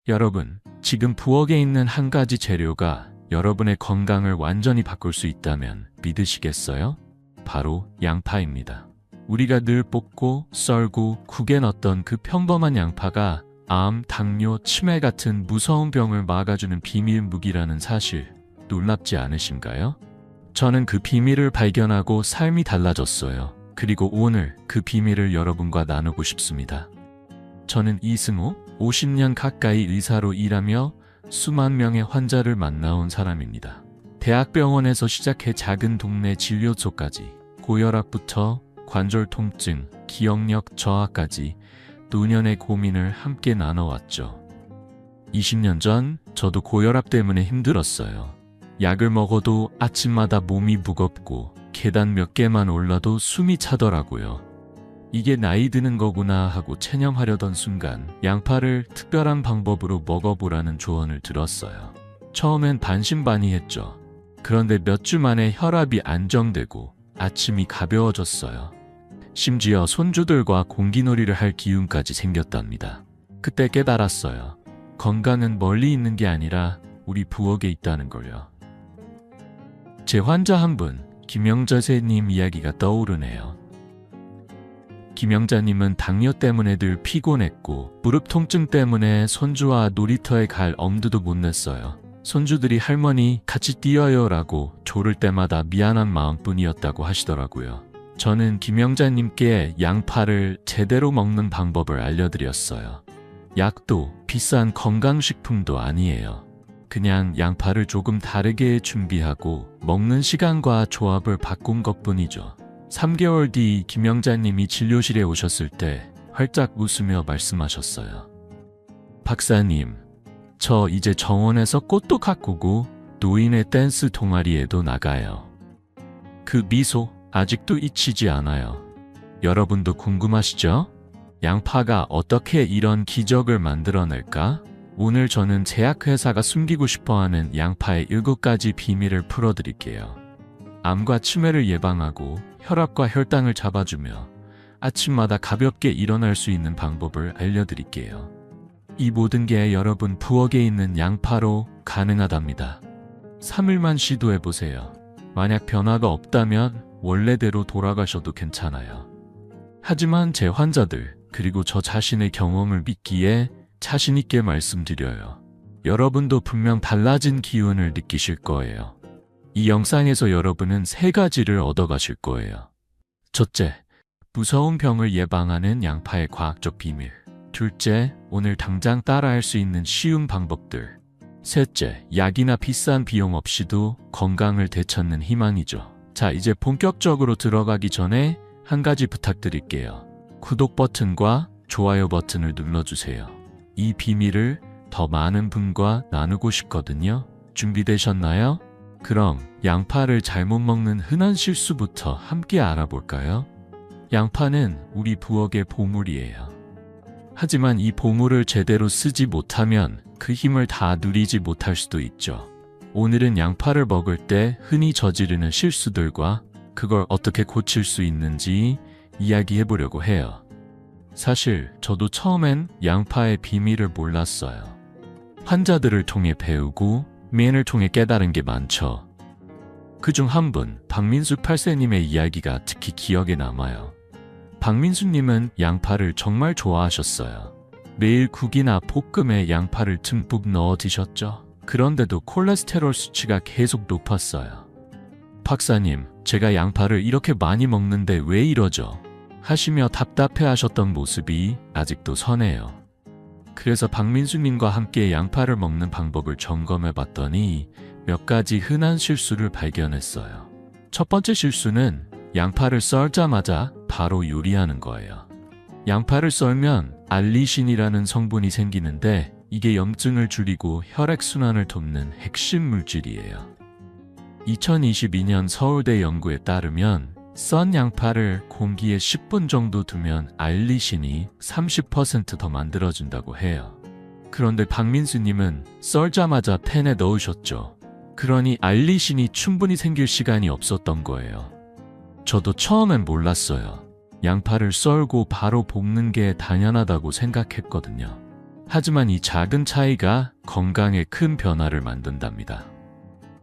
여러분, 지금 부엌에 있는 한 가지 재료가 여러분의 건강을 완전히 바꿀 수 있다면 믿으시겠어요? 바로 양파입니다. 우리가 늘 볶고 썰고 국에 넣었던 그 평범한 양파가 암, 당뇨, 치매 같은 무서운 병을 막아주는 비밀 무기라는 사실 놀랍지 않으신가요? 저는 그 비밀을 발견하고 삶이 달라졌어요. 그리고 오늘 그 비밀을 여러분과 나누고 싶습니다. 저는 이승우, 50년 가까이 의사로 일하며 수만 명의 환자를 만나온 사람입니다. 대학병원에서 시작해 작은 동네 진료소까지 고혈압부터 관절 통증, 기억력 저하까지 노년의 고민을 함께 나눠왔죠. 20년 전 저도 고혈압 때문에 힘들었어요. 약을 먹어도 아침마다 몸이 무겁고 계단 몇 개만 올라도 숨이 차더라고요. 이게 나이 드는 거구나 하고 체념하려던 순간 양파를 특별한 방법으로 먹어보라는 조언을 들었어요. 처음엔 반신반의했죠. 그런데 몇 주 만에 혈압이 안정되고 아침이 가벼워졌어요. 심지어 손주들과 공기놀이를 할 기운까지 생겼답니다. 그때 깨달았어요. 건강은 멀리 있는 게 아니라 우리 부엌에 있다는 걸요. 제 환자 한 분, 김영자님 이야기가 떠오르네요. 김영자님은 당뇨 때문에 늘 피곤했고 무릎 통증 때문에 손주와 놀이터에 갈 엄두도 못 냈어요. 손주들이 할머니 같이 뛰어요 라고 조를 때마다 미안한 마음뿐이었다고 하시더라고요. 저는 김영자님께 양파를 제대로 먹는 방법을 알려드렸어요. 약도 비싼 건강식품도 아니에요. 그냥 양파를 조금 다르게 준비하고 먹는 시간과 조합을 바꾼 것뿐이죠. 3개월 뒤 김영자님이 진료실에 오셨을 때 활짝 웃으며 말씀하셨어요. 박사님, 저 이제 정원에서 꽃도 가꾸고 노인의 댄스 동아리에도 나가요. 그 미소 아직도 잊히지 않아요. 여러분도 궁금하시죠? 양파가 어떻게 이런 기적을 만들어낼까? 오늘 저는 제약회사가 숨기고 싶어하는 양파의 7가지 비밀을 풀어드릴게요. 암과 치매를 예방하고 혈압과 혈당을 잡아주며 아침마다 가볍게 일어날 수 있는 방법을 알려드릴게요. 이 모든 게 여러분 부엌에 있는 양파로 가능하답니다. 3일만 시도해보세요. 만약 변화가 없다면 원래대로 돌아가셔도 괜찮아요. 하지만 제 환자들 그리고 저 자신의 경험을 믿기에 자신있게 말씀드려요. 여러분도 분명 달라진 기운을 느끼실 거예요. 이 영상에서 여러분은 3가지를 얻어가실 거예요. 첫째, 무서운 병을 예방하는 양파의 과학적 비밀. 둘째, 오늘 당장 따라할 수 있는 쉬운 방법들. 셋째, 약이나 비싼 비용 없이도 건강을 되찾는 희망이죠. 자, 이제 본격적으로 들어가기 전에 한 가지 부탁드릴게요. 구독 버튼과 좋아요 버튼을 눌러주세요. 이 비밀을 더 많은 분과 나누고 싶거든요. 준비되셨나요? 그럼 양파를 잘못 먹는 흔한 실수부터 함께 알아볼까요? 양파는 우리 부엌의 보물이에요. 하지만 이 보물을 제대로 쓰지 못하면 그 힘을 다 누리지 못할 수도 있죠. 오늘은 양파를 먹을 때 흔히 저지르는 실수들과 그걸 어떻게 고칠 수 있는지 이야기해 보려고 해요. 사실 저도 처음엔 양파의 비밀을 몰랐어요. 환자들을 통해 배우고 메인을 통해 깨달은 게 많죠. 그중 한 분, 박민수 8세님의 이야기가 특히 기억에 남아요. 박민수님은 양파를 정말 좋아하셨어요. 매일 국이나 볶음에 양파를 듬뿍 넣어 드셨죠. 그런데도 콜레스테롤 수치가 계속 높았어요. 박사님, 제가 양파를 이렇게 많이 먹는데 왜 이러죠? 하시며 답답해하셨던 모습이 아직도 선해요. 그래서 박민수님과 함께 양파를 먹는 방법을 점검해 봤더니 몇 가지 흔한 실수를 발견했어요. 첫 번째 실수는 양파를 썰자마자 바로 요리하는 거예요. 양파를 썰면 알리신이라는 성분이 생기는데 이게 염증을 줄이고 혈액순환을 돕는 핵심 물질이에요. 2022년 서울대 연구에 따르면 썬 양파를 공기에 10분 정도 두면 알리신이 30% 더 만들어진다고 해요. 그런데 박민수님은 썰자마자 팬에 넣으셨죠. 그러니 알리신이 충분히 생길 시간이 없었던 거예요. 저도 처음엔 몰랐어요. 양파를 썰고 바로 볶는 게 당연하다고 생각했거든요. 하지만 이 작은 차이가 건강에 큰 변화를 만든답니다.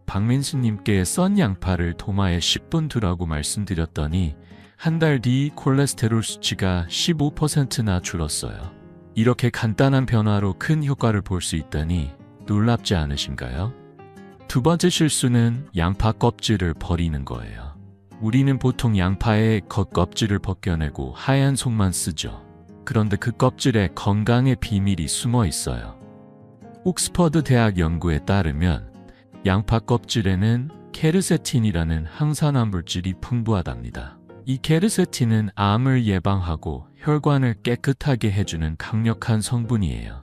박민수님께 썬 양파를 도마에 10분 두라고 말씀드렸더니 한 달 뒤 콜레스테롤 수치가 15%나 줄었어요. 이렇게 간단한 변화로 큰 효과를 볼 수 있다니 놀랍지 않으신가요? 두 번째 실수는 양파 껍질을 버리는 거예요. 우리는 보통 양파의 겉껍질을 벗겨내고 하얀 속만 쓰죠. 그런데 그 껍질에 건강의 비밀이 숨어 있어요. 옥스퍼드 대학 연구에 따르면 양파 껍질에는 케르세틴이라는 항산화 물질이 풍부하답니다. 이 케르세틴은 암을 예방하고 혈관을 깨끗하게 해주는 강력한 성분이에요.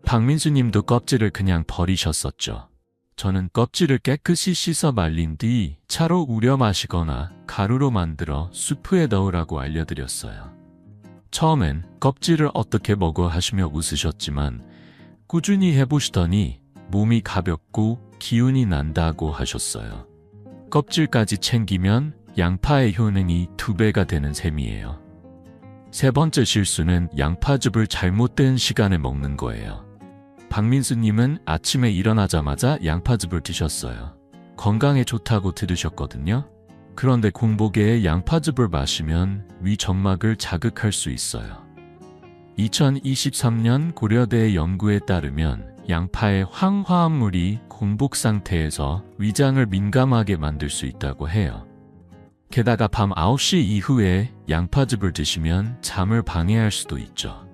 박민수님도 껍질을 그냥 버리셨었죠. 저는 껍질을 깨끗이 씻어 말린 뒤 차로 우려 마시거나 가루로 만들어 수프에 넣으라고 알려드렸어요. 처음엔 껍질을 어떻게 먹어 하시며 웃으셨지만 꾸준히 해보시더니 몸이 가볍고 기운이 난다고 하셨어요. 껍질까지 챙기면 양파의 효능이 2배가 되는 셈이에요. 세 번째 실수는 양파즙을 잘못된 시간에 먹는 거예요. 박민수님은 아침에 일어나자마자 양파즙을 드셨어요. 건강에 좋다고 들으셨거든요. 그런데 공복에 양파즙을 마시면 위 점막을 자극할 수 있어요. 2023년 고려대 연구에 따르면 양파의 황화합물이 공복 상태에서 위장을 민감하게 만들 수 있다고 해요. 게다가 밤 9시 이후에 양파즙을 드시면 잠을 방해할 수도 있죠.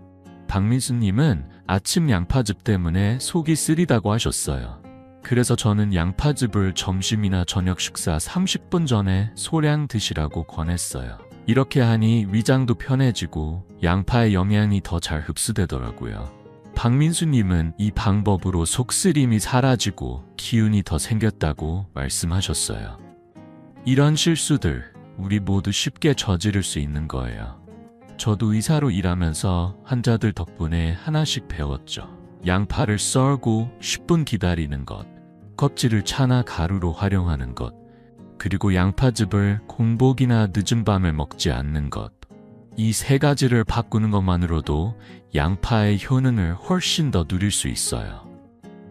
박민수님은 아침 양파즙 때문에 속이 쓰리다고 하셨어요. 그래서 저는 양파즙을 점심이나 저녁 식사 30분 전에 소량 드시라고 권했어요. 이렇게 하니 위장도 편해지고 양파의 영양이 더 잘 흡수되더라고요. 박민수님은 이 방법으로 속쓰림이 사라지고 기운이 더 생겼다고 말씀하셨어요. 이런 실수들 우리 모두 쉽게 저지를 수 있는 거예요. 저도 의사로 일하면서 환자들 덕분에 하나씩 배웠죠. 양파를 썰고 10분 기다리는 것, 껍질을 차나 가루로 활용하는 것, 그리고 양파즙을 공복이나 늦은 밤에 먹지 않는 것. 이 3가지를 바꾸는 것만으로도 양파의 효능을 훨씬 더 누릴 수 있어요.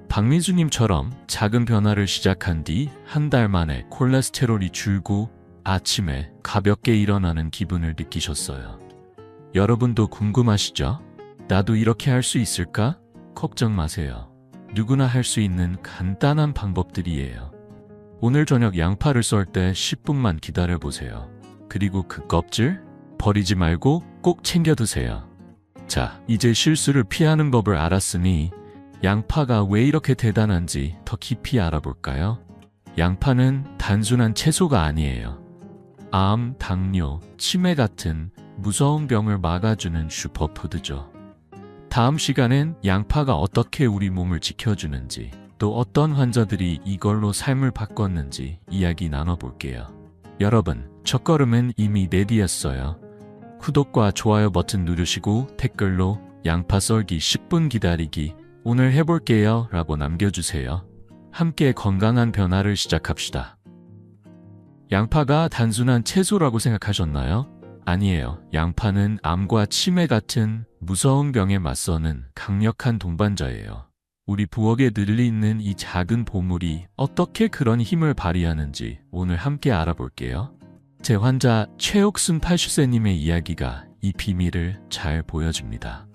박민수님처럼 작은 변화를 시작한 뒤 한 달 만에 콜레스테롤이 줄고 아침에 가볍게 일어나는 기분을 느끼셨어요. 여러분도 궁금하시죠? 나도 이렇게 할 수 있을까? 걱정 마세요. 누구나 할 수 있는 간단한 방법들이에요. 오늘 저녁 양파를 썰 때 10분만 기다려보세요. 그리고 그 껍질 버리지 말고 꼭 챙겨 드세요. 자, 이제 실수를 피하는 법을 알았으니 양파가 왜 이렇게 대단한지 더 깊이 알아볼까요? 양파는 단순한 채소가 아니에요. 암, 당뇨, 치매 같은 무서운 병을 막아주는 슈퍼푸드죠. 다음 시간엔 양파가 어떻게 우리 몸을 지켜주는지, 또 어떤 환자들이 이걸로 삶을 바꿨는지 이야기 나눠볼게요. 여러분, 첫걸음은 이미 내디뎠어요. 구독과 좋아요 버튼 누르시고 댓글로 양파 썰기 10분 기다리기 오늘 해볼게요 라고 남겨주세요. 함께 건강한 변화를 시작합시다. 양파가 단순한 채소라고 생각하셨나요? 아니에요. 양파는 암과 치매 같은 무서운 병에 맞서는 강력한 동반자예요. 우리 부엌에 널리 있는 이 작은 보물이 어떻게 그런 힘을 발휘하는지 오늘 함께 알아볼게요. 제 환자 최옥순 80세님의 이야기가 이 비밀을 잘 보여줍니다.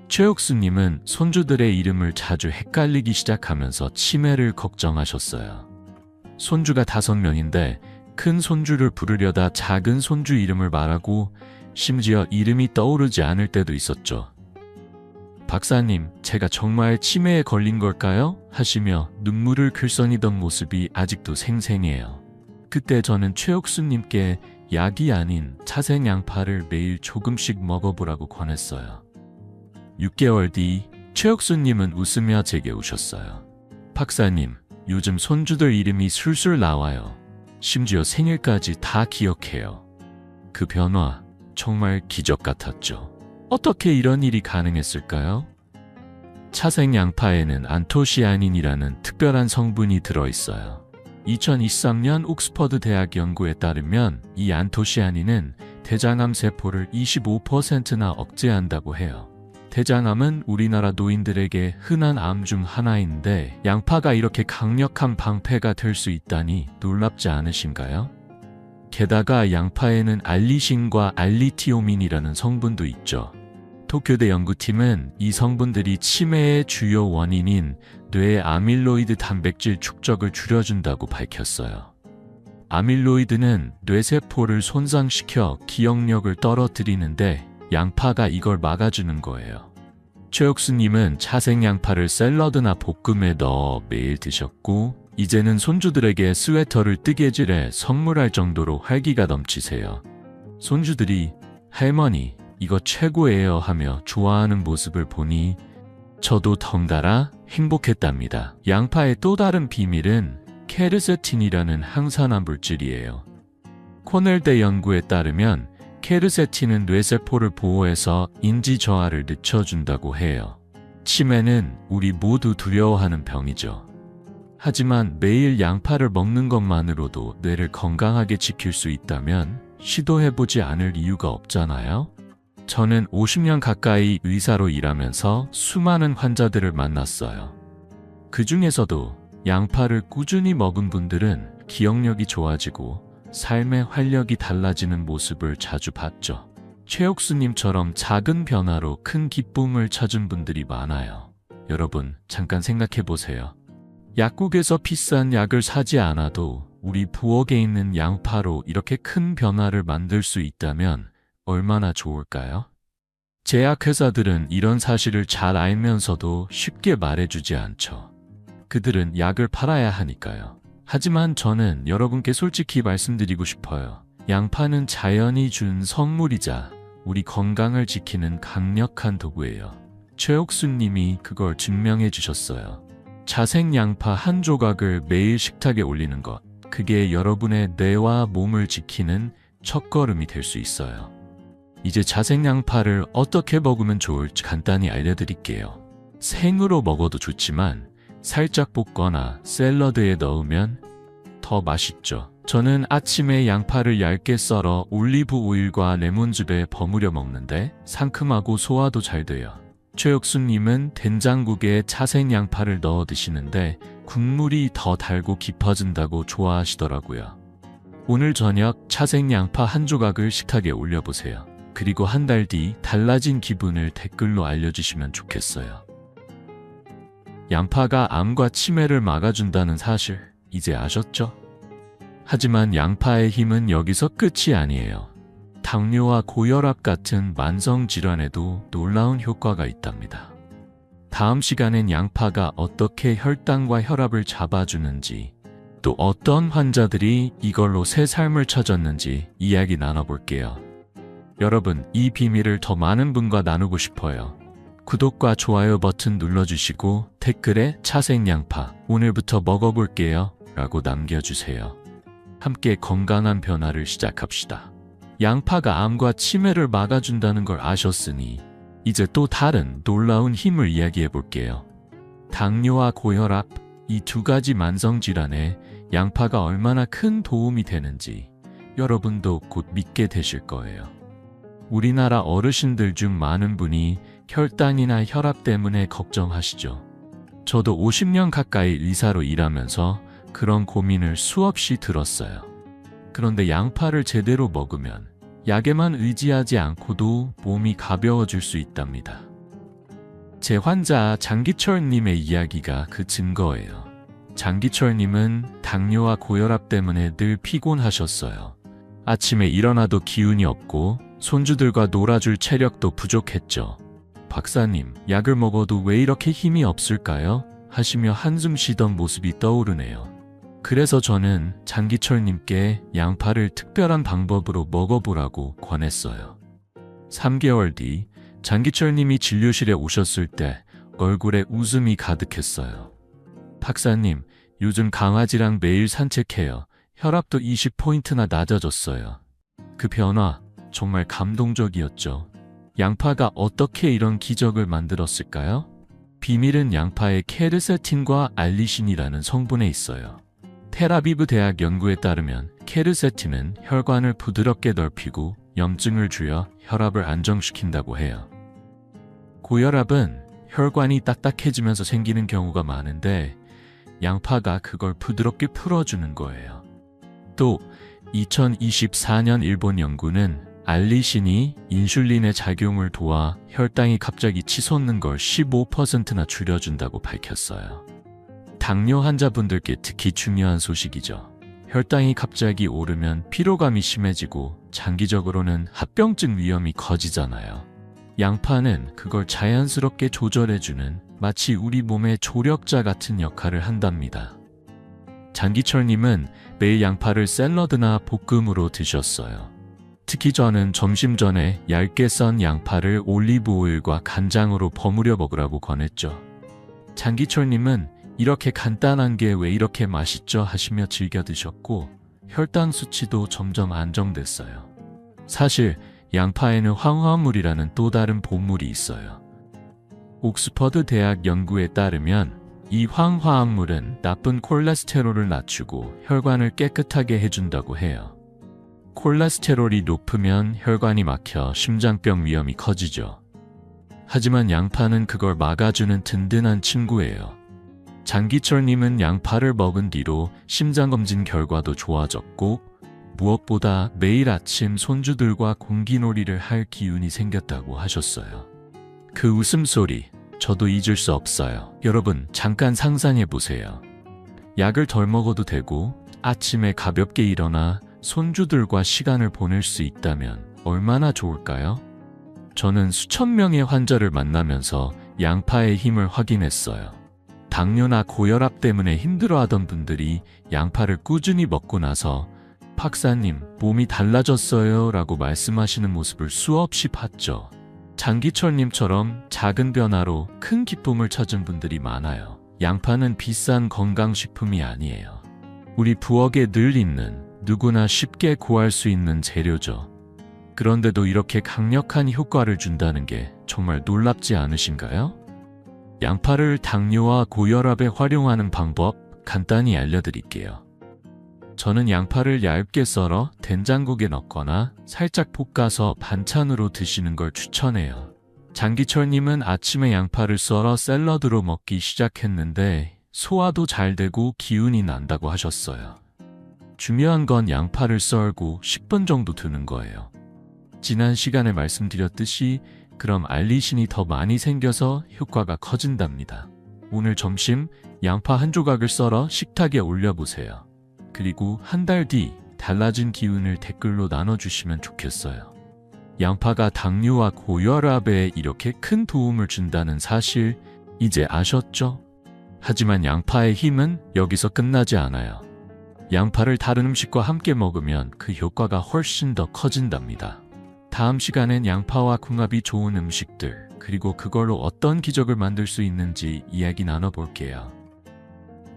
최옥순님은 손주들의 이름을 자주 헷갈리기 시작하면서 치매를 걱정하셨어요. 손주가 5명인데 큰 손주를 부르려다 작은 손주 이름을 말하고 심지어 이름이 떠오르지 않을 때도 있었죠. 박사님, 제가 정말 치매에 걸린 걸까요? 하시며 눈물을 글썽이던 모습이 아직도 생생해요. 그때 저는 최옥수님께 약이 아닌 차생 양파를 매일 조금씩 먹어보라고 권했어요. 6개월 뒤 최옥수님은 웃으며 제게 오셨어요. 박사님, 요즘 손주들 이름이 술술 나와요. 심지어 생일까지 다 기억해요. 그 변화 정말 기적 같았죠. 어떻게 이런 일이 가능했을까요? 차생 양파에는 안토시아닌이라는 특별한 성분이 들어있어요. 2023년 옥스퍼드 대학 연구에 따르면 이 안토시아닌은 대장암 세포를 25%나 억제한다고 해요. 대장암은 우리나라 노인들에게 흔한 암 중 하나인데 양파가 이렇게 강력한 방패가 될 수 있다니 놀랍지 않으신가요? 게다가 양파에는 알리신과 알리티오민이라는 성분도 있죠. 도쿄대 연구팀은 이 성분들이 치매의 주요 원인인 뇌의 아밀로이드 단백질 축적을 줄여준다고 밝혔어요. 아밀로이드는 뇌세포를 손상시켜 기억력을 떨어뜨리는데 양파가 이걸 막아주는 거예요. 최옥수님은 차생양파를 샐러드나 볶음에 넣어 매일 드셨고 이제는 손주들에게 스웨터를 뜨개질해 선물할 정도로 활기가 넘치세요. 손주들이 할머니 이거 최고예요 하며 좋아하는 모습을 보니 저도 덩달아 행복했답니다. 양파의 또 다른 비밀은 케르세틴이라는 항산화 물질이에요. 코넬대 연구에 따르면 케르세틴은 뇌세포를 보호해서 인지 저하를 늦춰준다고 해요. 치매는 우리 모두 두려워하는 병이죠. 하지만 매일 양파를 먹는 것만으로도 뇌를 건강하게 지킬 수 있다면 시도해보지 않을 이유가 없잖아요? 저는 50년 가까이 의사로 일하면서 수많은 환자들을 만났어요. 그 중에서도 양파를 꾸준히 먹은 분들은 기억력이 좋아지고 삶의 활력이 달라지는 모습을 자주 봤죠. 최옥수님처럼 작은 변화로 큰 기쁨을 찾은 분들이 많아요. 여러분, 잠깐 생각해보세요. 약국에서 비싼 약을 사지 않아도 우리 부엌에 있는 양파로 이렇게 큰 변화를 만들 수 있다면 얼마나 좋을까요? 제약회사들은 이런 사실을 잘 알면서도 쉽게 말해주지 않죠. 그들은 약을 팔아야 하니까요. 하지만 저는 여러분께 솔직히 말씀드리고 싶어요. 양파는 자연이 준 선물이자 우리 건강을 지키는 강력한 도구예요. 최옥수님이 그걸 증명해 주셨어요. 자생양파 한 조각을 매일 식탁에 올리는 것, 그게 여러분의 뇌와 몸을 지키는 첫걸음이 될 수 있어요. 이제 자생양파를 어떻게 먹으면 좋을지 간단히 알려드릴게요. 생으로 먹어도 좋지만 살짝 볶거나 샐러드에 넣으면 더 맛있죠. 저는 아침에 양파를 얇게 썰어 올리브 오일과 레몬즙에 버무려 먹는데 상큼하고 소화도 잘 돼요. 최옥수님은 된장국에 차생양파를 넣어 드시는데 국물이 더 달고 깊어진다고 좋아하시더라고요. 오늘 저녁 차생양파 한 조각을 식탁에 올려보세요. 그리고 한 달 뒤 달라진 기분을 댓글로 알려주시면 좋겠어요. 양파가 암과 치매를 막아준다는 사실 이제 아셨죠? 하지만 양파의 힘은 여기서 끝이 아니에요. 당뇨와 고혈압 같은 만성질환에도 놀라운 효과가 있답니다. 다음 시간엔 양파가 어떻게 혈당과 혈압을 잡아주는지, 또 어떤 환자들이 이걸로 새 삶을 찾았는지 이야기 나눠볼게요. 여러분, 이 비밀을 더 많은 분과 나누고 싶어요. 구독과 좋아요 버튼 눌러주시고 댓글에 차생양파 오늘부터 먹어볼게요 라고 남겨주세요. 함께 건강한 변화를 시작합시다. 양파가 암과 치매를 막아준다는 걸 아셨으니 이제 또 다른 놀라운 힘을 이야기해 볼게요. 당뇨와 고혈압, 이 두 가지 만성질환에 양파가 얼마나 큰 도움이 되는지 여러분도 곧 믿게 되실 거예요. 우리나라 어르신들 중 많은 분이 혈당이나 혈압 때문에 걱정하시죠. 저도 50년 가까이 의사로 일하면서 그런 고민을 수없이 들었어요. 그런데 양파를 제대로 먹으면 약에만 의지하지 않고도 몸이 가벼워질 수 있답니다. 제 환자 장기철님의 이야기가 그 증거예요. 장기철님은 당뇨와 고혈압 때문에 늘 피곤하셨어요. 아침에 일어나도 기운이 없고 손주들과 놀아줄 체력도 부족했죠. 박사님, 약을 먹어도 왜 이렇게 힘이 없을까요? 하시며 한숨 쉬던 모습이 떠오르네요. 그래서 저는 장기철님께 양파를 특별한 방법으로 먹어보라고 권했어요. 3개월 뒤 장기철님이 진료실에 오셨을 때 얼굴에 웃음이 가득했어요. 박사님, 요즘 강아지랑 매일 산책해요. 혈압도 20포인트나 낮아졌어요. 그 변화 정말 감동적이었죠. 양파가 어떻게 이런 기적을 만들었을까요? 비밀은 양파의 케르세틴과 알리신이라는 성분에 있어요. 텔아비브 대학 연구에 따르면 케르세틴은 혈관을 부드럽게 넓히고 염증을 줄여 혈압을 안정시킨다고 해요. 고혈압은 혈관이 딱딱해지면서 생기는 경우가 많은데 양파가 그걸 부드럽게 풀어주는 거예요. 또 2024년 일본 연구는 알리신이 인슐린의 작용을 도와 혈당이 갑자기 치솟는 걸 15%나 줄여준다고 밝혔어요. 당뇨 환자분들께 특히 중요한 소식이죠. 혈당이 갑자기 오르면 피로감이 심해지고 장기적으로는 합병증 위험이 커지잖아요. 양파는 그걸 자연스럽게 조절해주는 마치 우리 몸의 조력자 같은 역할을 한답니다. 장기철님은 매일 양파를 샐러드나 볶음으로 드셨어요. 특히 저는 점심 전에 얇게 썬 양파를 올리브 오일과 간장으로 버무려 먹으라고 권했죠. 장기철님은 이렇게 간단한 게 왜 이렇게 맛있죠 하시며 즐겨 드셨고 혈당 수치도 점점 안정됐어요. 사실 양파에는 황화물이라는 또 다른 본물이 있어요. 옥스퍼드 대학 연구에 따르면 이 황화합물은 나쁜 콜레스테롤을 낮추고 혈관을 깨끗하게 해준다고 해요. 콜레스테롤이 높으면 혈관이 막혀 심장병 위험이 커지죠. 하지만 양파는 그걸 막아주는 든든한 친구예요. 장기철님은 양파를 먹은 뒤로 심장검진 결과도 좋아졌고 무엇보다 매일 아침 손주들과 공기놀이를 할 기운이 생겼다고 하셨어요. 그 웃음소리 저도 잊을 수 없어요. 여러분 잠깐 상상해보세요. 약을 덜 먹어도 되고 아침에 가볍게 일어나 손주들과 시간을 보낼 수 있다면 얼마나 좋을까요? 저는 수천 명의 환자를 만나면서 양파의 힘을 확인했어요. 당뇨나 고혈압 때문에 힘들어하던 분들이 양파를 꾸준히 먹고 나서 박사님, 몸이 달라졌어요 라고 말씀하시는 모습을 수없이 봤죠. 장기철님처럼 작은 변화로 큰 기쁨을 찾은 분들이 많아요. 양파는 비싼 건강식품이 아니에요. 우리 부엌에 늘 있는 누구나 쉽게 구할 수 있는 재료죠. 그런데도 이렇게 강력한 효과를 준다는 게 정말 놀랍지 않으신가요? 양파를 당뇨와 고혈압에 활용하는 방법 간단히 알려드릴게요. 저는 양파를 얇게 썰어 된장국에 넣거나 살짝 볶아서 반찬으로 드시는 걸 추천해요. 장기철님은 아침에 양파를 썰어 샐러드로 먹기 시작했는데 소화도 잘 되고 기운이 난다고 하셨어요. 중요한 건 양파를 썰고 10분 정도 두는 거예요. 지난 시간에 말씀드렸듯이 그럼 알리신이 더 많이 생겨서 효과가 커진답니다. 오늘 점심 양파 한 조각을 썰어 식탁에 올려보세요. 그리고 한 달 뒤 달라진 기운을 댓글로 나눠주시면 좋겠어요. 양파가 당뇨와 고혈압에 이렇게 큰 도움을 준다는 사실 이제 아셨죠? 하지만 양파의 힘은 여기서 끝나지 않아요. 양파를 다른 음식과 함께 먹으면 그 효과가 훨씬 더 커진답니다. 다음 시간엔 양파와 궁합이 좋은 음식들, 그리고 그걸로 어떤 기적을 만들 수 있는지 이야기 나눠볼게요.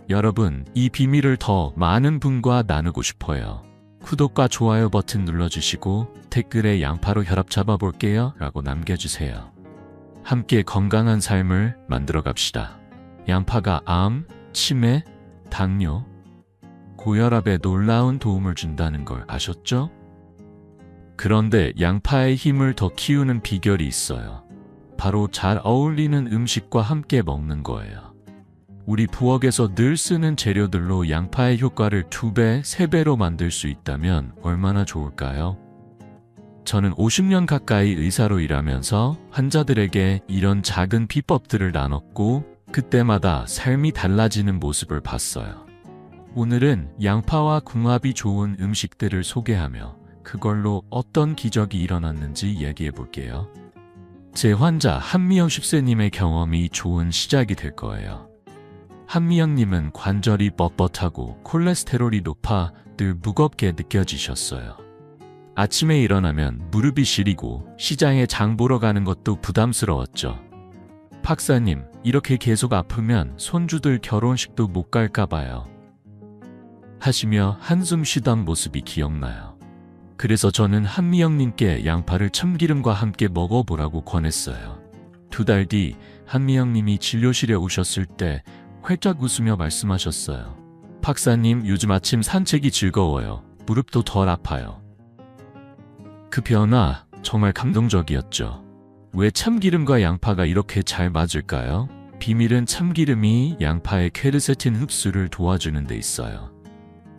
여러분, 이 비밀을 더 많은 분과 나누고 싶어요. 구독과 좋아요 버튼 눌러주시고 댓글에 양파로 혈압 잡아볼게요 라고 남겨주세요. 함께 건강한 삶을 만들어 갑시다. 양파가 암, 치매, 당뇨, 고혈압에 놀라운 도움을 준다는 걸 아셨죠? 그런데 양파의 힘을 더 키우는 비결이 있어요. 바로 잘 어울리는 음식과 함께 먹는 거예요. 우리 부엌에서 늘 쓰는 재료들로 양파의 효과를 2배, 3배로 만들 수 있다면 얼마나 좋을까요? 저는 50년 가까이 의사로 일하면서 환자들에게 이런 작은 비법들을 나눴고 그때마다 삶이 달라지는 모습을 봤어요. 오늘은 양파와 궁합이 좋은 음식들을 소개하며 그걸로 어떤 기적이 일어났는지 이야기해 볼게요. 제 환자 한미영 10세님의 경험이 좋은 시작이 될 거예요. 한미영님은 관절이 뻣뻣하고 콜레스테롤이 높아 늘 무겁게 느껴지셨어요. 아침에 일어나면 무릎이 시리고 시장에 장 보러 가는 것도 부담스러웠죠. 박사님, 이렇게 계속 아프면 손주들 결혼식도 못 갈까 봐요. 하시며 한숨 쉬던 모습이 기억나요. 그래서 저는 한미영님께 양파를 참기름과 함께 먹어보라고 권했어요. 2달 뒤 한미영님이 진료실에 오셨을 때 활짝 웃으며 말씀하셨어요. 박사님, 요즘 아침 산책이 즐거워요. 무릎도 덜 아파요. 그 변화 정말 감동적이었죠. 왜 참기름과 양파가 이렇게 잘 맞을까요? 비밀은 참기름이 양파의 퀘르세틴 흡수를 도와주는 데 있어요.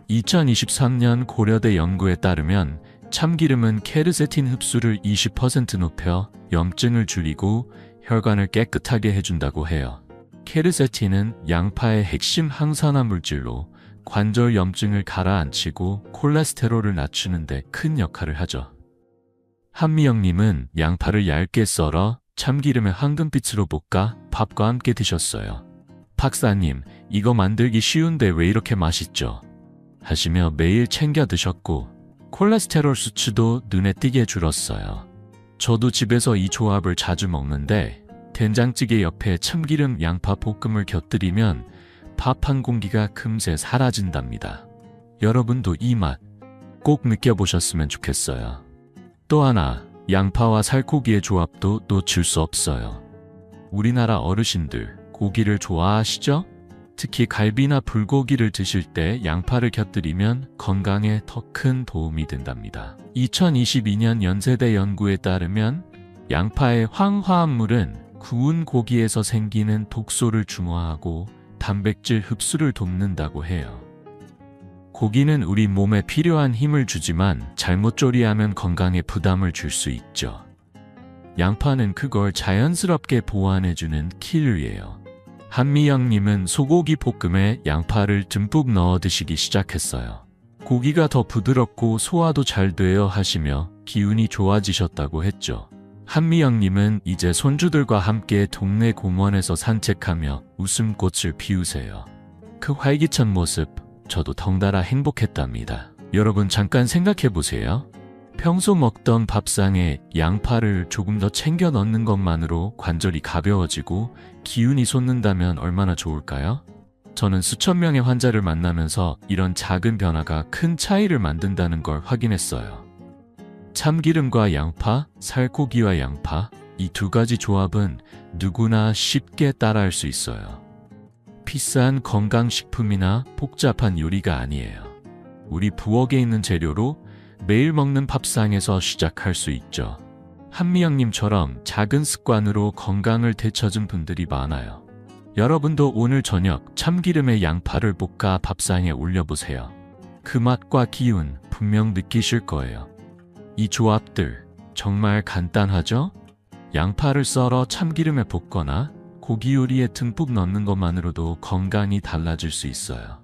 2023년 고려대 연구에 따르면 참기름은 퀘르세틴 흡수를 20% 높여 염증을 줄이고 혈관을 깨끗하게 해준다고 해요. 퀘르세틴은 양파의 핵심 항산화 물질로 관절 염증을 가라앉히고 콜레스테롤을 낮추는 데 큰 역할을 하죠. 한미영님은 양파를 얇게 썰어 참기름에 황금빛으로 볶아 밥과 함께 드셨어요. 박사님, 이거 만들기 쉬운데 왜 이렇게 맛있죠? 하시며 매일 챙겨 드셨고 콜레스테롤 수치도 눈에 띄게 줄었어요. 저도 집에서 이 조합을 자주 먹는데 된장찌개 옆에 참기름 양파 볶음을 곁들이면 밥 한 공기가 금세 사라진답니다. 여러분도 이 맛 꼭 느껴보셨으면 좋겠어요. 또 하나, 양파와 살코기의 조합도 놓칠 수 없어요. 우리나라 어르신들 고기를 좋아하시죠? 특히 갈비나 불고기를 드실 때 양파를 곁들이면 건강에 더 큰 도움이 된답니다. 2022년 연세대 연구에 따르면 양파의 황화합물은 구운 고기에서 생기는 독소를 중화하고 단백질 흡수를 돕는다고 해요. 고기는 우리 몸에 필요한 힘을 주지만 잘못 조리하면 건강에 부담을 줄 수 있죠. 양파는 그걸 자연스럽게 보완해주는 킬이에요. 한미영님은 소고기 볶음에 양파를 듬뿍 넣어 드시기 시작했어요. 고기가 더 부드럽고 소화도 잘 돼요 하시며 기운이 좋아지셨다고 했죠. 한미영님은 이제 손주들과 함께 동네 공원에서 산책하며 웃음꽃을 피우세요. 그 활기찬 모습, 저도 덩달아 행복했답니다. 여러분 잠깐 생각해보세요. 평소 먹던 밥상에 양파를 조금 더 챙겨 넣는 것만으로 관절이 가벼워지고 기운이 솟는다면 얼마나 좋을까요? 저는 수천 명의 환자를 만나면서 이런 작은 변화가 큰 차이를 만든다는 걸 확인했어요. 참기름과 양파, 살코기와 양파, 이 두 가지 조합은 누구나 쉽게 따라할 수 있어요. 비싼 건강식품이나 복잡한 요리가 아니에요. 우리 부엌에 있는 재료로 매일 먹는 밥상에서 시작할 수 있죠. 한미영님처럼 작은 습관으로 건강을 되찾은 분들이 많아요. 여러분도 오늘 저녁 참기름에 양파를 볶아 밥상에 올려보세요. 그 맛과 기운 분명 느끼실 거예요. 이 조합들 정말 간단하죠? 양파를 썰어 참기름에 볶거나 고기 요리에 듬뿍 넣는 것만으로도 건강이 달라질 수 있어요.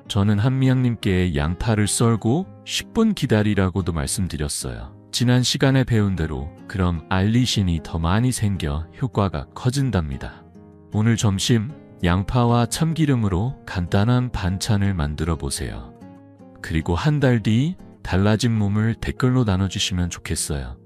저는 한미영님께 양파를 썰고 10분 기다리라고도 말씀드렸어요. 지난 시간에 배운 대로 그럼 알리신이 더 많이 생겨 효과가 커진답니다. 오늘 점심 양파와 참기름으로 간단한 반찬을 만들어 보세요. 그리고 한 달 뒤 달라진 몸을 댓글로 나눠주시면 좋겠어요.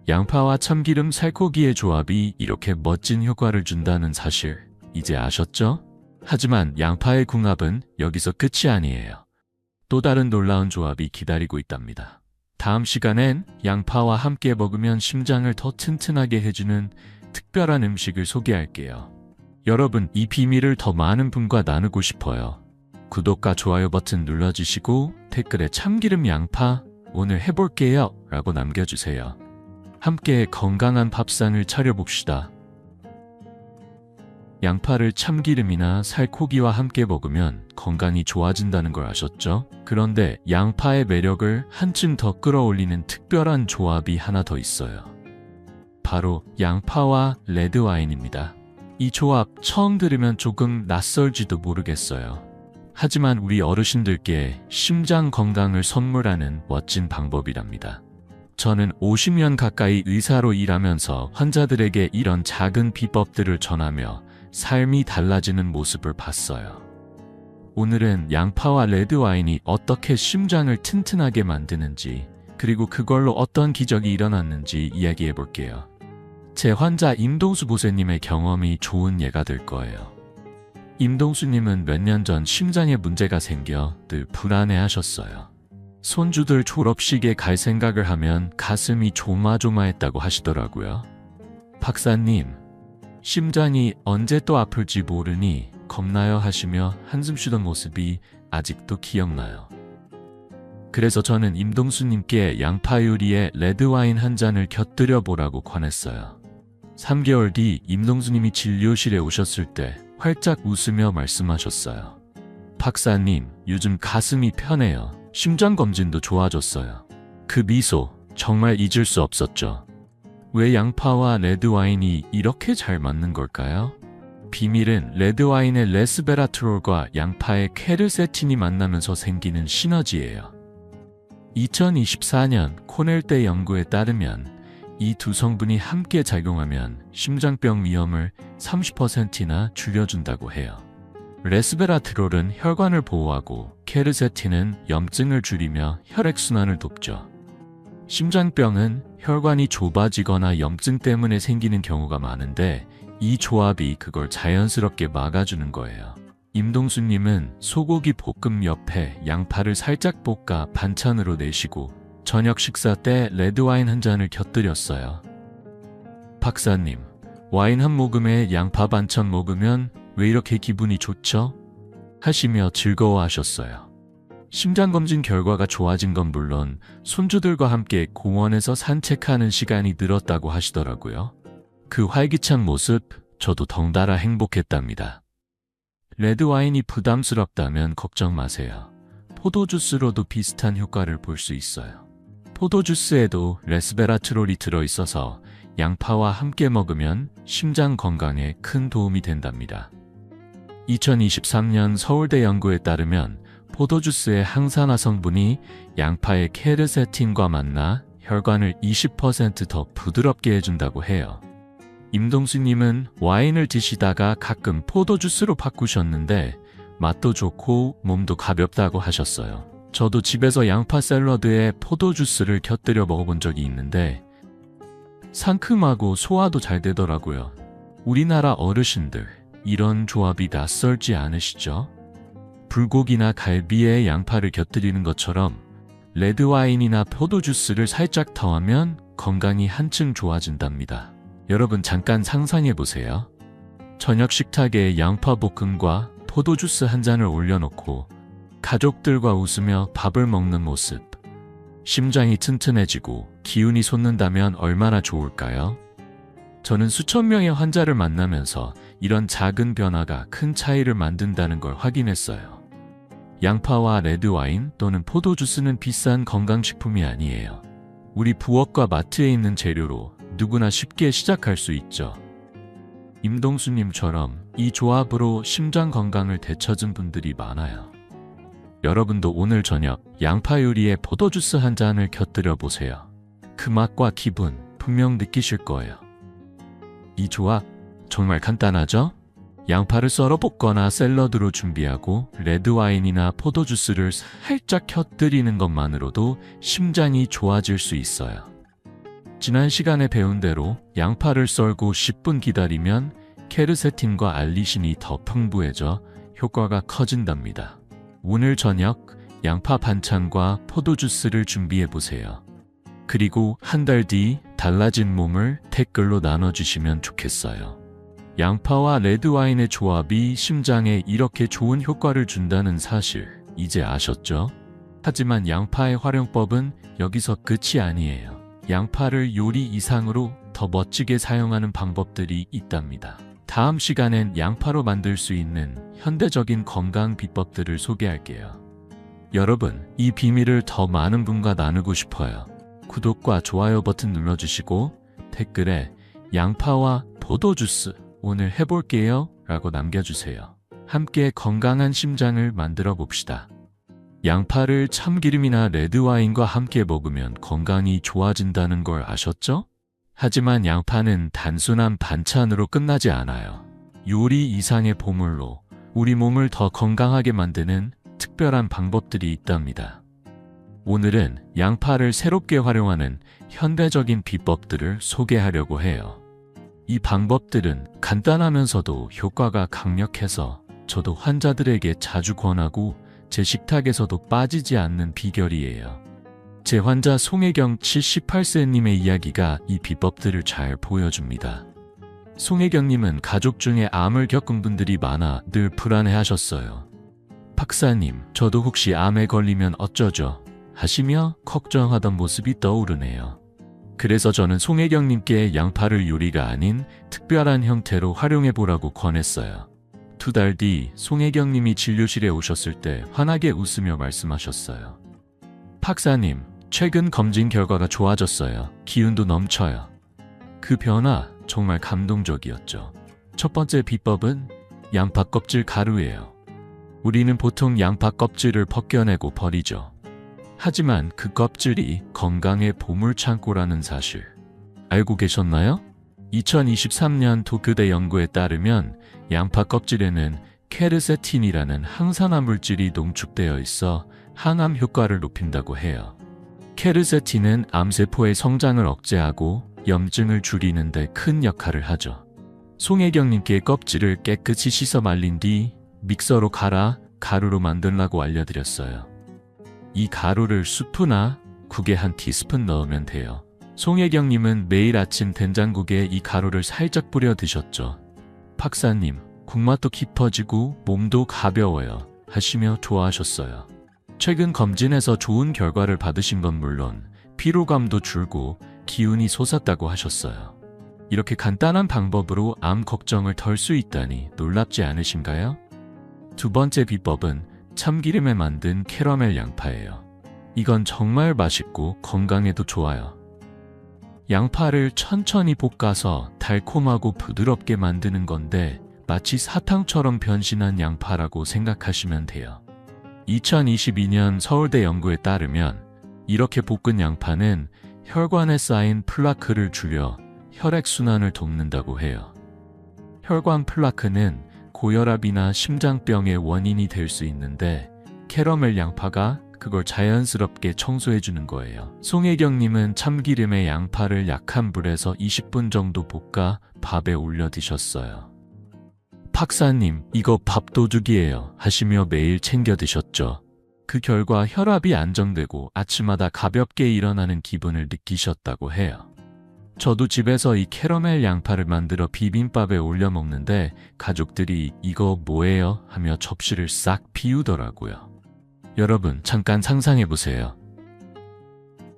양파와 참기름 살코기의 조합이 이렇게 멋진 효과를 준다는 사실 이제 아셨죠? 하지만 양파의 궁합은 여기서 끝이 아니에요. 또 다른 놀라운 조합이 기다리고 있답니다. 다음 시간엔 양파와 함께 먹으면 심장을 더 튼튼하게 해주는 특별한 음식을 소개할게요. 여러분, 이 비밀을 더 많은 분과 나누고 싶어요. 구독과 좋아요 버튼 눌러주시고 댓글에 참기름 양파 오늘 해볼게요 라고 남겨주세요. 함께 건강한 밥상을 차려봅시다. 양파를 참기름이나 살코기와 함께 먹으면 건강이 좋아진다는 걸 아셨죠? 그런데 양파의 매력을 한층 더 끌어올리는 특별한 조합이 하나 더 있어요. 바로 양파와 레드와인입니다. 이 조합 처음 들으면 조금 낯설지도 모르겠어요. 하지만 우리 어르신들께 심장 건강을 선물하는 멋진 방법이랍니다. 저는 50년 가까이 의사로 일하면서 환자들에게 이런 작은 비법들을 전하며 삶이 달라지는 모습을 봤어요. 오늘은 양파와 레드와인이 어떻게 심장을 튼튼하게 만드는지, 그리고 그걸로 어떤 기적이 일어났는지 이야기해 볼게요. 제 환자 임동수 보세님의 경험이 좋은 예가 될 거예요. 임동수님은 몇 년 전 심장에 문제가 생겨 늘 불안해하셨어요. 손주들 졸업식에 갈 생각을 하면 가슴이 조마조마했다고 하시더라고요. 박사님, 심장이 언제 또 아플지 모르니 겁나요 하시며 한숨 쉬던 모습이 아직도 기억나요. 그래서 저는 임동수님께 양파 요리에 레드와인 한 잔을 곁들여 보라고 권했어요. 3개월 뒤 임동수님이 진료실에 오셨을 때 활짝 웃으며 말씀하셨어요. 박사님, 요즘 가슴이 편해요. 심장검진도 좋아졌어요. 그 미소 정말 잊을 수 없었죠. 왜 양파와 레드와인이 이렇게 잘 맞는 걸까요? 비밀은 레드와인의 레스베라트롤과 양파의 케르세틴이 만나면서 생기는 시너지예요. 2024년 코넬대 연구에 따르면 이 두 성분이 함께 작용하면 심장병 위험을 30%나 줄여준다고 해요. 레스베라트롤은 혈관을 보호하고 케르세틴은 염증을 줄이며 혈액순환을 돕죠. 심장병은 혈관이 좁아지거나 염증 때문에 생기는 경우가 많은데 이 조합이 그걸 자연스럽게 막아주는 거예요. 임동수님은 소고기 볶음 옆에 양파를 살짝 볶아 반찬으로 내시고 저녁 식사 때 레드와인 한 잔을 곁들였어요. 박사님, 와인 한 모금에 양파 반찬 먹으면 왜 이렇게 기분이 좋죠? 하시며 즐거워하셨어요. 심장검진 결과가 좋아진 건 물론 손주들과 함께 공원에서 산책하는 시간이 늘었다고 하시더라고요. 그 활기찬 모습, 저도 덩달아 행복했답니다. 레드와인이 부담스럽다면 걱정 마세요. 포도주스로도 비슷한 효과를 볼 수 있어요. 포도주스에도 레스베라트롤이 들어있어서 양파와 함께 먹으면 심장 건강에 큰 도움이 된답니다. 2023년 서울대 연구에 따르면 포도주스의 항산화 성분이 양파의 케르세틴과 만나 혈관을 20% 더 부드럽게 해준다고 해요. 임동수님은 와인을 드시다가 가끔 포도주스로 바꾸셨는데 맛도 좋고 몸도 가볍다고 하셨어요. 저도 집에서 양파 샐러드에 포도주스를 곁들여 먹어본 적이 있는데 상큼하고 소화도 잘 되더라고요. 우리나라 어르신들, 이런 조합이 낯설지 않으시죠? 불고기나 갈비에 양파를 곁들이는 것처럼 레드와인이나 포도주스를 살짝 더하면 건강이 한층 좋아진답니다. 여러분 잠깐 상상해보세요. 저녁 식탁에 양파볶음과 포도주스 한 잔을 올려놓고 가족들과 웃으며 밥을 먹는 모습. 심장이 튼튼해지고 기운이 솟는다면 얼마나 좋을까요? 저는 수천 명의 환자를 만나면서 이런 작은 변화가 큰 차이를 만든다는 걸 확인했어요. 양파와 레드와인 또는 포도주스는 비싼 건강식품이 아니에요. 우리 부엌과 마트에 있는 재료로 누구나 쉽게 시작할 수 있죠. 임동수님처럼 이 조합으로 심장 건강을 되찾은 분들이 많아요. 여러분도 오늘 저녁 양파 요리에 포도주스 한 잔을 곁들여 보세요. 그 맛과 기분 분명 느끼실 거예요. 이 조합 정말 간단하죠? 양파를 썰어 볶거나 샐러드로 준비하고 레드와인이나 포도주스를 살짝 곁들이는 것만으로도 심장이 좋아질 수 있어요. 지난 시간에 배운 대로 양파를 썰고 10분 기다리면 케르세틴과 알리신이 더 풍부해져 효과가 커진답니다. 오늘 저녁 양파 반찬과 포도주스를 준비해보세요. 그리고 한 달 뒤 달라진 몸을 댓글로 나눠주시면 좋겠어요. 양파와 레드와인의 조합이 심장에 이렇게 좋은 효과를 준다는 사실 이제 아셨죠? 하지만 양파의 활용법은 여기서 끝이 아니에요. 양파를 요리 이상으로 더 멋지게 사용하는 방법들이 있답니다. 다음 시간엔 양파로 만들 수 있는 현대적인 건강 비법들을 소개할게요. 여러분, 이 비밀을 더 많은 분과 나누고 싶어요. 구독과 좋아요 버튼 눌러주시고 댓글에 양파와 포도주스 오늘 해볼게요 라고 남겨주세요. 함께 건강한 심장을 만들어 봅시다. 양파를 참기름이나 레드와인과 함께 먹으면 건강이 좋아진다는 걸 아셨죠? 하지만 양파는 단순한 반찬으로 끝나지 않아요. 요리 이상의 보물로 우리 몸을 더 건강하게 만드는 특별한 방법들이 있답니다. 오늘은 양파를 새롭게 활용하는 현대적인 비법들을 소개하려고 해요. 이 방법들은 간단하면서도 효과가 강력해서 저도 환자들에게 자주 권하고 제 식탁에서도 빠지지 않는 비결이에요. 제 환자 송혜경 78세님의 이야기가 이 비법들을 잘 보여줍니다. 송혜경님은 가족 중에 암을 겪은 분들이 많아 늘 불안해하셨어요. 박사님, 저도 혹시 암에 걸리면 어쩌죠? 하시며 걱정하던 모습이 떠오르네요. 그래서 저는 송혜경님께 양파를 요리가 아닌 특별한 형태로 활용해보라고 권했어요. 2달 뒤 송혜경님이 진료실에 오셨을 때 환하게 웃으며 말씀하셨어요. 박사님, 최근 검진 결과가 좋아졌어요. 기운도 넘쳐요. 그 변화 정말 감동적이었죠. 첫 번째 비법은 양파 껍질 가루예요. 우리는 보통 양파 껍질을 벗겨내고 버리죠. 하지만 그 껍질이 건강의 보물창고라는 사실 알고 계셨나요? 2023년 도쿄대 연구에 따르면 양파 껍질에는 케르세틴이라는 항산화 물질이 농축되어 있어 항암 효과를 높인다고 해요. 케르세틴은 암세포의 성장을 억제하고 염증을 줄이는 데 큰 역할을 하죠. 송혜경님께 껍질을 깨끗이 씻어 말린 뒤 믹서로 갈아 가루로 만들라고 알려드렸어요. 이 가루를 수프나 국에 한 티스푼 넣으면 돼요. 송혜경님은 매일 아침 된장국에 이 가루를 살짝 뿌려 드셨죠. 박사님, 국맛도 깊어지고 몸도 가벼워요 하시며 좋아하셨어요. 최근 검진에서 좋은 결과를 받으신 건 물론 피로감도 줄고 기운이 솟았다고 하셨어요. 이렇게 간단한 방법으로 암 걱정을 덜 수 있다니 놀랍지 않으신가요? 두 번째 비법은 참기름에 만든 캐러멜 양파예요. 이건 정말 맛있고 건강에도 좋아요. 양파를 천천히 볶아서 달콤하고 부드럽게 만드는 건데 마치 사탕처럼 변신한 양파라고 생각하시면 돼요. 2022년 서울대 연구에 따르면 이렇게 볶은 양파는 혈관에 쌓인 플라크를 줄여 혈액순환을 돕는다고 해요. 혈관 플라크는 고혈압이나 심장병의 원인이 될 수 있는데 캐러멜 양파가 그걸 자연스럽게 청소해주는 거예요. 송혜경님은 참기름에 양파를 약한 불에서 20분 정도 볶아 밥에 올려 드셨어요. 박사님, 이거 밥도둑이에요 하시며 매일 챙겨 드셨죠. 그 결과 혈압이 안정되고 아침마다 가볍게 일어나는 기분을 느끼셨다고 해요. 저도 집에서 이 캐러멜 양파를 만들어 비빔밥에 올려 먹는데 가족들이 이거 뭐예요? 하며 접시를 싹 비우더라고요. 여러분, 잠깐 상상해보세요.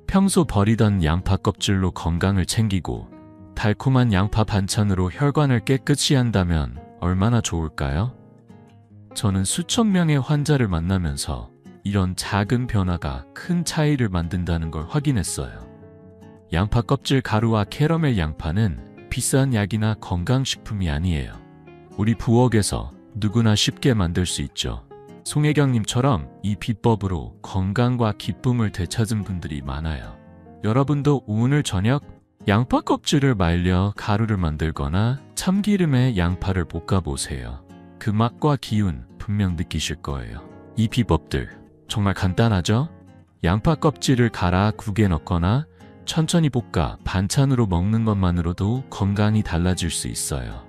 평소 버리던 양파 껍질로 건강을 챙기고 달콤한 양파 반찬으로 혈관을 깨끗이 한다면 얼마나 좋을까요? 저는 수천 명의 환자를 만나면서 이런 작은 변화가 큰 차이를 만든다는 걸 확인했어요. 양파 껍질 가루와 캐러멜 양파는 비싼 약이나 건강식품이 아니에요. 우리 부엌에서 누구나 쉽게 만들 수 있죠. 송혜경님처럼 이 비법으로 건강과 기쁨을 되찾은 분들이 많아요. 여러분도 오늘 저녁 양파 껍질을 말려 가루를 만들거나 참기름에 양파를 볶아보세요. 그 맛과 기운 분명 느끼실 거예요. 이 비법들 정말 간단하죠? 양파 껍질을 갈아 국에 넣거나 천천히 볶아 반찬으로 먹는 것만으로도 건강이 달라질 수 있어요.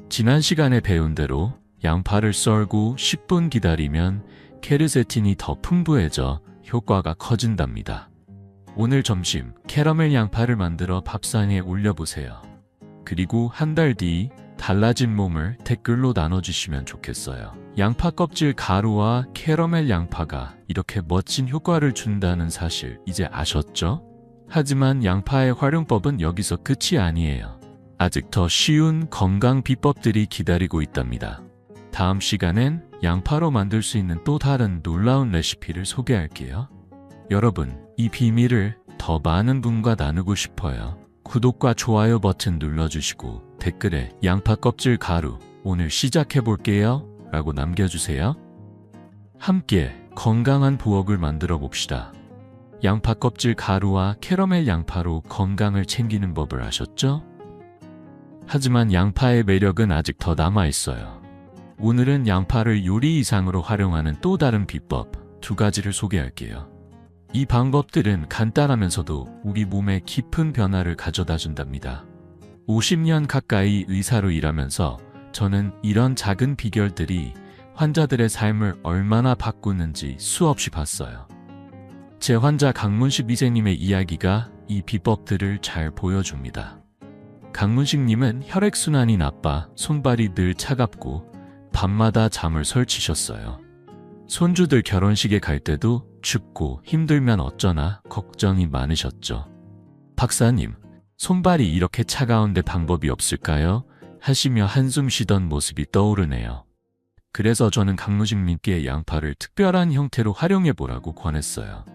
지난 시간에 배운 대로 양파를 썰고 10분 기다리면 케르세틴이 더 풍부해져 효과가 커진답니다. 오늘 점심 캐러멜 양파를 만들어 밥상에 올려보세요. 그리고 한 달 뒤 달라진 몸을 댓글로 나눠주시면 좋겠어요. 양파 껍질 가루와 캐러멜 양파가 이렇게 멋진 효과를 준다는 사실 이제 아셨죠? 하지만 양파의 활용법은 여기서 끝이 아니에요. 아직 더 쉬운 건강 비법들이 기다리고 있답니다. 다음 시간엔 양파로 만들 수 있는 또 다른 놀라운 레시피를 소개할게요. 여러분, 이 비밀을 더 많은 분과 나누고 싶어요. 구독과 좋아요 버튼 눌러주시고 댓글에 양파 껍질 가루 오늘 시작해볼게요 라고 남겨주세요. 함께 건강한 부엌을 만들어 봅시다. 양파 껍질 가루와 캐러멜 양파로 건강을 챙기는 법을 아셨죠? 하지만 양파의 매력은 아직 더 남아있어요. 오늘은 양파를 요리 이상으로 활용하는 또 다른 비법 2가지를 소개할게요. 이 방법들은 간단하면서도 우리 몸에 깊은 변화를 가져다 준답니다. 50년 가까이 의사로 일하면서 저는 이런 작은 비결들이 환자들의 삶을 얼마나 바꾸는지 수없이 봤어요. 제 환자 강문식 이재님의 이야기가 이 비법들을 잘 보여줍니다. 강문식님은 혈액순환이 나빠 손발이 늘 차갑고 밤마다 잠을 설치셨어요. 손주들 결혼식에 갈 때도 춥고 힘들면 어쩌나 걱정이 많으셨죠. 박사님, 손발이 이렇게 차가운데 방법이 없을까요? 하시며 한숨 쉬던 모습이 떠오르네요. 그래서 저는 강무식님께 양파를 특별한 형태로 활용해 보라고 권했어요.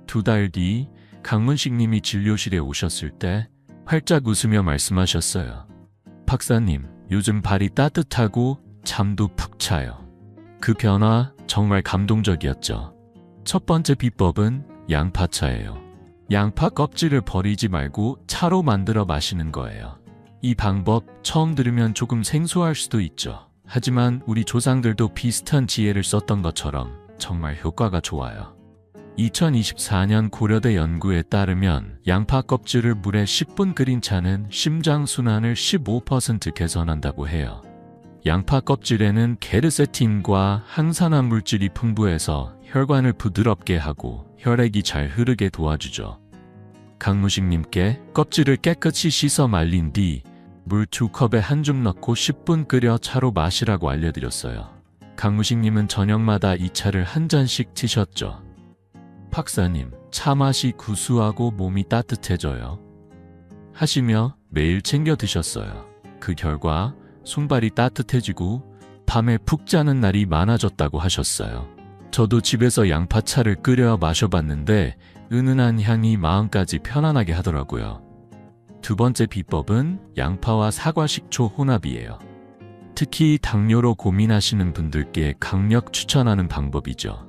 2달 뒤 강문식님이 진료실에 오셨을 때 활짝 웃으며 말씀하셨어요. 박사님, 요즘 발이 따뜻하고 잠도 푹 차요. 그 변화 정말 감동적이었죠. 첫 번째 비법은 양파차예요. 양파 껍질을 버리지 말고 차로 만들어 마시는 거예요. 이 방법 처음 들으면 조금 생소할 수도 있죠. 하지만 우리 조상들도 비슷한 지혜를 썼던 것처럼 정말 효과가 좋아요. 2024년 고려대 연구에 따르면 양파 껍질을 물에 10분 끓인 차는 심장순환을 15% 개선한다고 해요. 양파 껍질에는 게르세틴과 항산화 물질이 풍부해서 혈관을 부드럽게 하고 혈액이 잘 흐르게 도와주죠. 강무식님께 껍질을 깨끗이 씻어 말린 뒤 물 2컵에 한 줌 넣고 10분 끓여 차로 마시라고 알려드렸어요. 강무식님은 저녁마다 이 차를 한 잔씩 드셨죠. 박사님, 차 맛이 구수하고 몸이 따뜻해져요. 하시며 매일 챙겨 드셨어요. 그 결과 손발이 따뜻해지고 밤에 푹 자는 날이 많아졌다고 하셨어요. 저도 집에서 양파차를 끓여 마셔봤는데 은은한 향이 마음까지 편안하게 하더라고요. 두 번째 비법은 양파와 사과 식초 혼합이에요. 특히 당뇨로 고민하시는 분들께 강력 추천하는 방법이죠.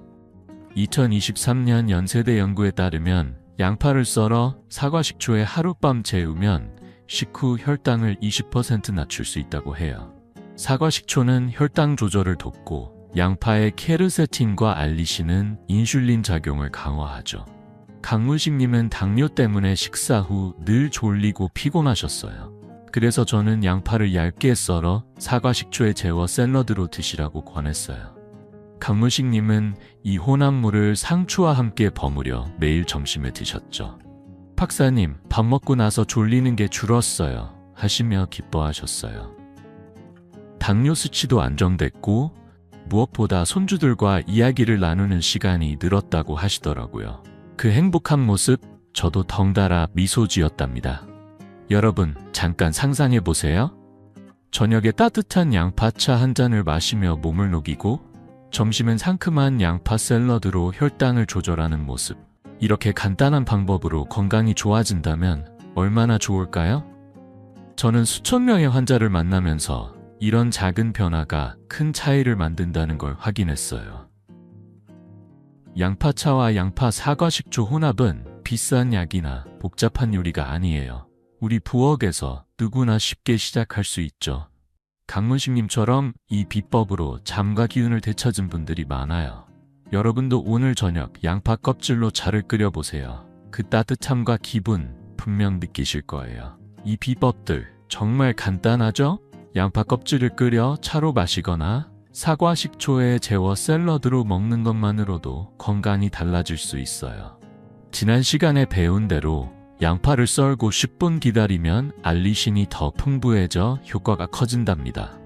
2023년 연세대 연구에 따르면 양파를 썰어 사과 식초에 하룻밤 재우면 식후 혈당을 20% 낮출 수 있다고 해요. 사과 식초는 혈당 조절을 돕고 양파의 케르세틴과 알리신은 인슐린 작용을 강화하죠. 강문식님은 당뇨 때문에 식사 후 늘 졸리고 피곤하셨어요. 그래서 저는 양파를 얇게 썰어 사과 식초에 재워 샐러드로 드시라고 권했어요. 강문식님은 이 혼합물을 상추와 함께 버무려 매일 점심에 드셨죠. 박사님, 밥 먹고 나서 졸리는 게 줄었어요. 하시며 기뻐하셨어요. 당뇨 수치도 안정됐고 무엇보다 손주들과 이야기를 나누는 시간이 늘었다고 하시더라고요. 그 행복한 모습 저도 덩달아 미소 지었답니다. 여러분, 잠깐 상상해 보세요. 저녁에 따뜻한 양파차 한 잔을 마시며 몸을 녹이고 점심은 상큼한 양파 샐러드로 혈당을 조절하는 모습. 이렇게 간단한 방법으로 건강이 좋아진다면 얼마나 좋을까요? 저는 수천 명의 환자를 만나면서 이런 작은 변화가 큰 차이를 만든다는 걸 확인했어요. 양파차와 양파 사과 식초 혼합은 비싼 약이나 복잡한 요리가 아니에요. 우리 부엌에서 누구나 쉽게 시작할 수 있죠. 강문식님처럼 이 비법으로 잠과 기운을 되찾은 분들이 많아요. 여러분도 오늘 저녁 양파 껍질로 차를 끓여보세요. 그 따뜻함과 기분 분명 느끼실 거예요. 이 비법들 정말 간단하죠? 양파 껍질을 끓여 차로 마시거나 사과 식초에 재워 샐러드로 먹는 것만으로도 건강이 달라질 수 있어요. 지난 시간에 배운 대로 양파를 썰고 10분 기다리면 알리신이 더 풍부해져 효과가 커진답니다.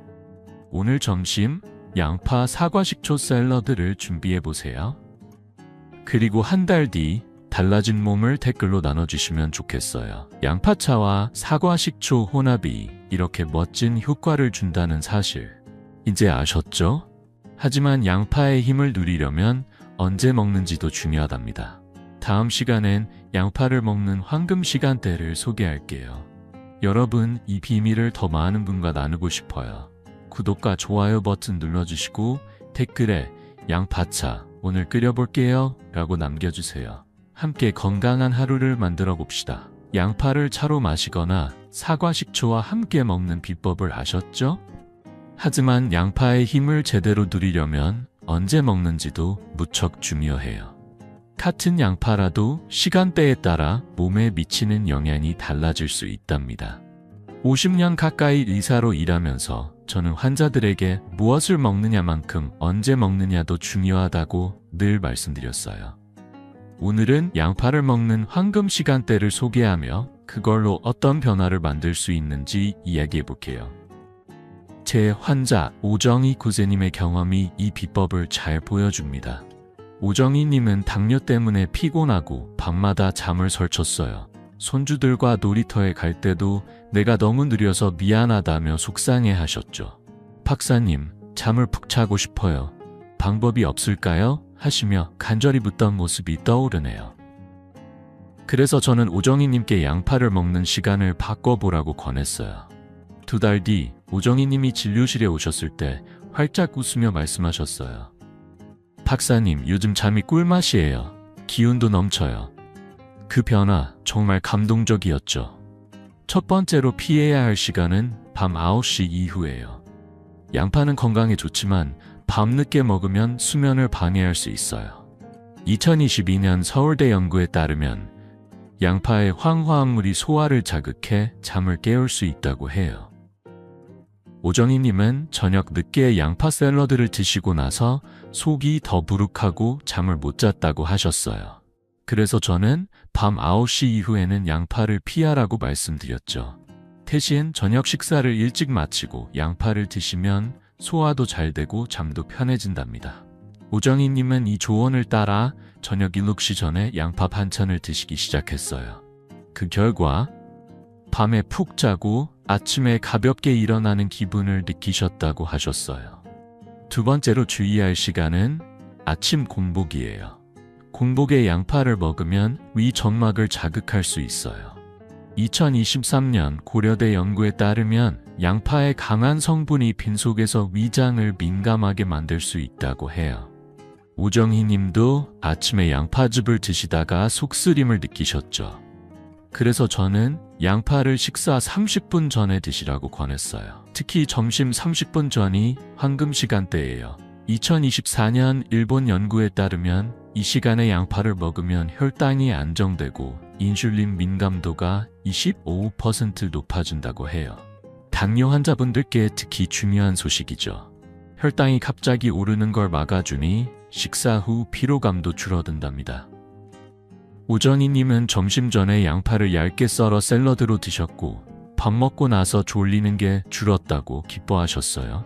오늘 점심 양파 사과 식초 샐러드를 준비해보세요. 그리고 한 달 뒤 달라진 몸을 댓글로 나눠주시면 좋겠어요. 양파차와 사과 식초 혼합이 이렇게 멋진 효과를 준다는 사실 이제 아셨죠? 하지만 양파의 힘을 누리려면 언제 먹는지도 중요하답니다. 다음 시간엔 양파를 먹는 황금 시간대를 소개할게요. 여러분, 이 비밀을 더 많은 분과 나누고 싶어요. 구독과 좋아요 버튼 눌러주시고 댓글에 양파차 오늘 끓여볼게요 라고 남겨주세요. 함께 건강한 하루를 만들어 봅시다. 양파를 차로 마시거나 사과 식초와 함께 먹는 비법을 아셨죠? 하지만 양파의 힘을 제대로 누리려면 언제 먹는지도 무척 중요해요. 같은 양파라도 시간대에 따라 몸에 미치는 영향이 달라질 수 있답니다. 50년 가까이 의사로 일하면서 저는 환자들에게 무엇을 먹느냐만큼 언제 먹느냐도 중요하다고 늘 말씀드렸어요. 오늘은 양파를 먹는 황금 시간대를 소개하며 그걸로 어떤 변화를 만들 수 있는지 이야기해 볼게요. 제 환자 오정희 구세님의 경험이 이 비법을 잘 보여줍니다. 오정희님은 당뇨 때문에 피곤하고 밤마다 잠을 설쳤어요. 손주들과 놀이터에 갈 때도 내가 너무 느려서 미안하다며 속상해 하셨죠. 박사님, 잠을 푹 자고 싶어요. 방법이 없을까요? 하시며 간절히 묻던 모습이 떠오르네요. 그래서 저는 오정희님께 양파를 먹는 시간을 바꿔보라고 권했어요. 2달 뒤 오정희님이 진료실에 오셨을 때 활짝 웃으며 말씀하셨어요. 박사님, 요즘 잠이 꿀맛이에요. 기운도 넘쳐요. 그 변화 정말 감동적이었죠. 첫 번째로 피해야 할 시간은 밤 9시 이후예요. 양파는 건강에 좋지만 밤늦게 먹으면 수면을 방해할 수 있어요. 2022년 서울대 연구에 따르면 양파의 황화합물이 소화를 자극해 잠을 깨울 수 있다고 해요. 오정희님은 저녁 늦게 양파 샐러드를 드시고 나서 속이 더부룩하고 잠을 못 잤다고 하셨어요. 그래서 저는 밤 9시 이후에는 양파를 피하라고 말씀드렸죠. 대신 저녁 식사를 일찍 마치고 양파를 드시면 소화도 잘 되고 잠도 편해진답니다. 오정희님은 이 조언을 따라 저녁 7시 전에 양파 반찬을 드시기 시작했어요. 그 결과 밤에 푹 자고 아침에 가볍게 일어나는 기분을 느끼셨다고 하셨어요. 두 번째로 주의할 시간은 아침 공복이에요. 공복에 양파를 먹으면 위 점막을 자극할 수 있어요. 2023년 고려대 연구에 따르면 양파의 강한 성분이 빈속에서 위장을 민감하게 만들 수 있다고 해요. 오정희 님도 아침에 양파즙을 드시다가 속쓰림을 느끼셨죠. 그래서 저는 양파를 식사 30분 전에 드시라고 권했어요. 특히 점심 30분 전이 황금 시간대예요. 2024년 일본 연구에 따르면 이 시간에 양파를 먹으면 혈당이 안정되고 인슐린 민감도가 25% 높아진다고 해요. 당뇨 환자분들께 특히 중요한 소식이죠. 혈당이 갑자기 오르는 걸 막아주니 식사 후 피로감도 줄어든답니다. 오정희님은 점심 전에 양파를 얇게 썰어 샐러드로 드셨고 밥 먹고 나서 졸리는 게 줄었다고 기뻐하셨어요.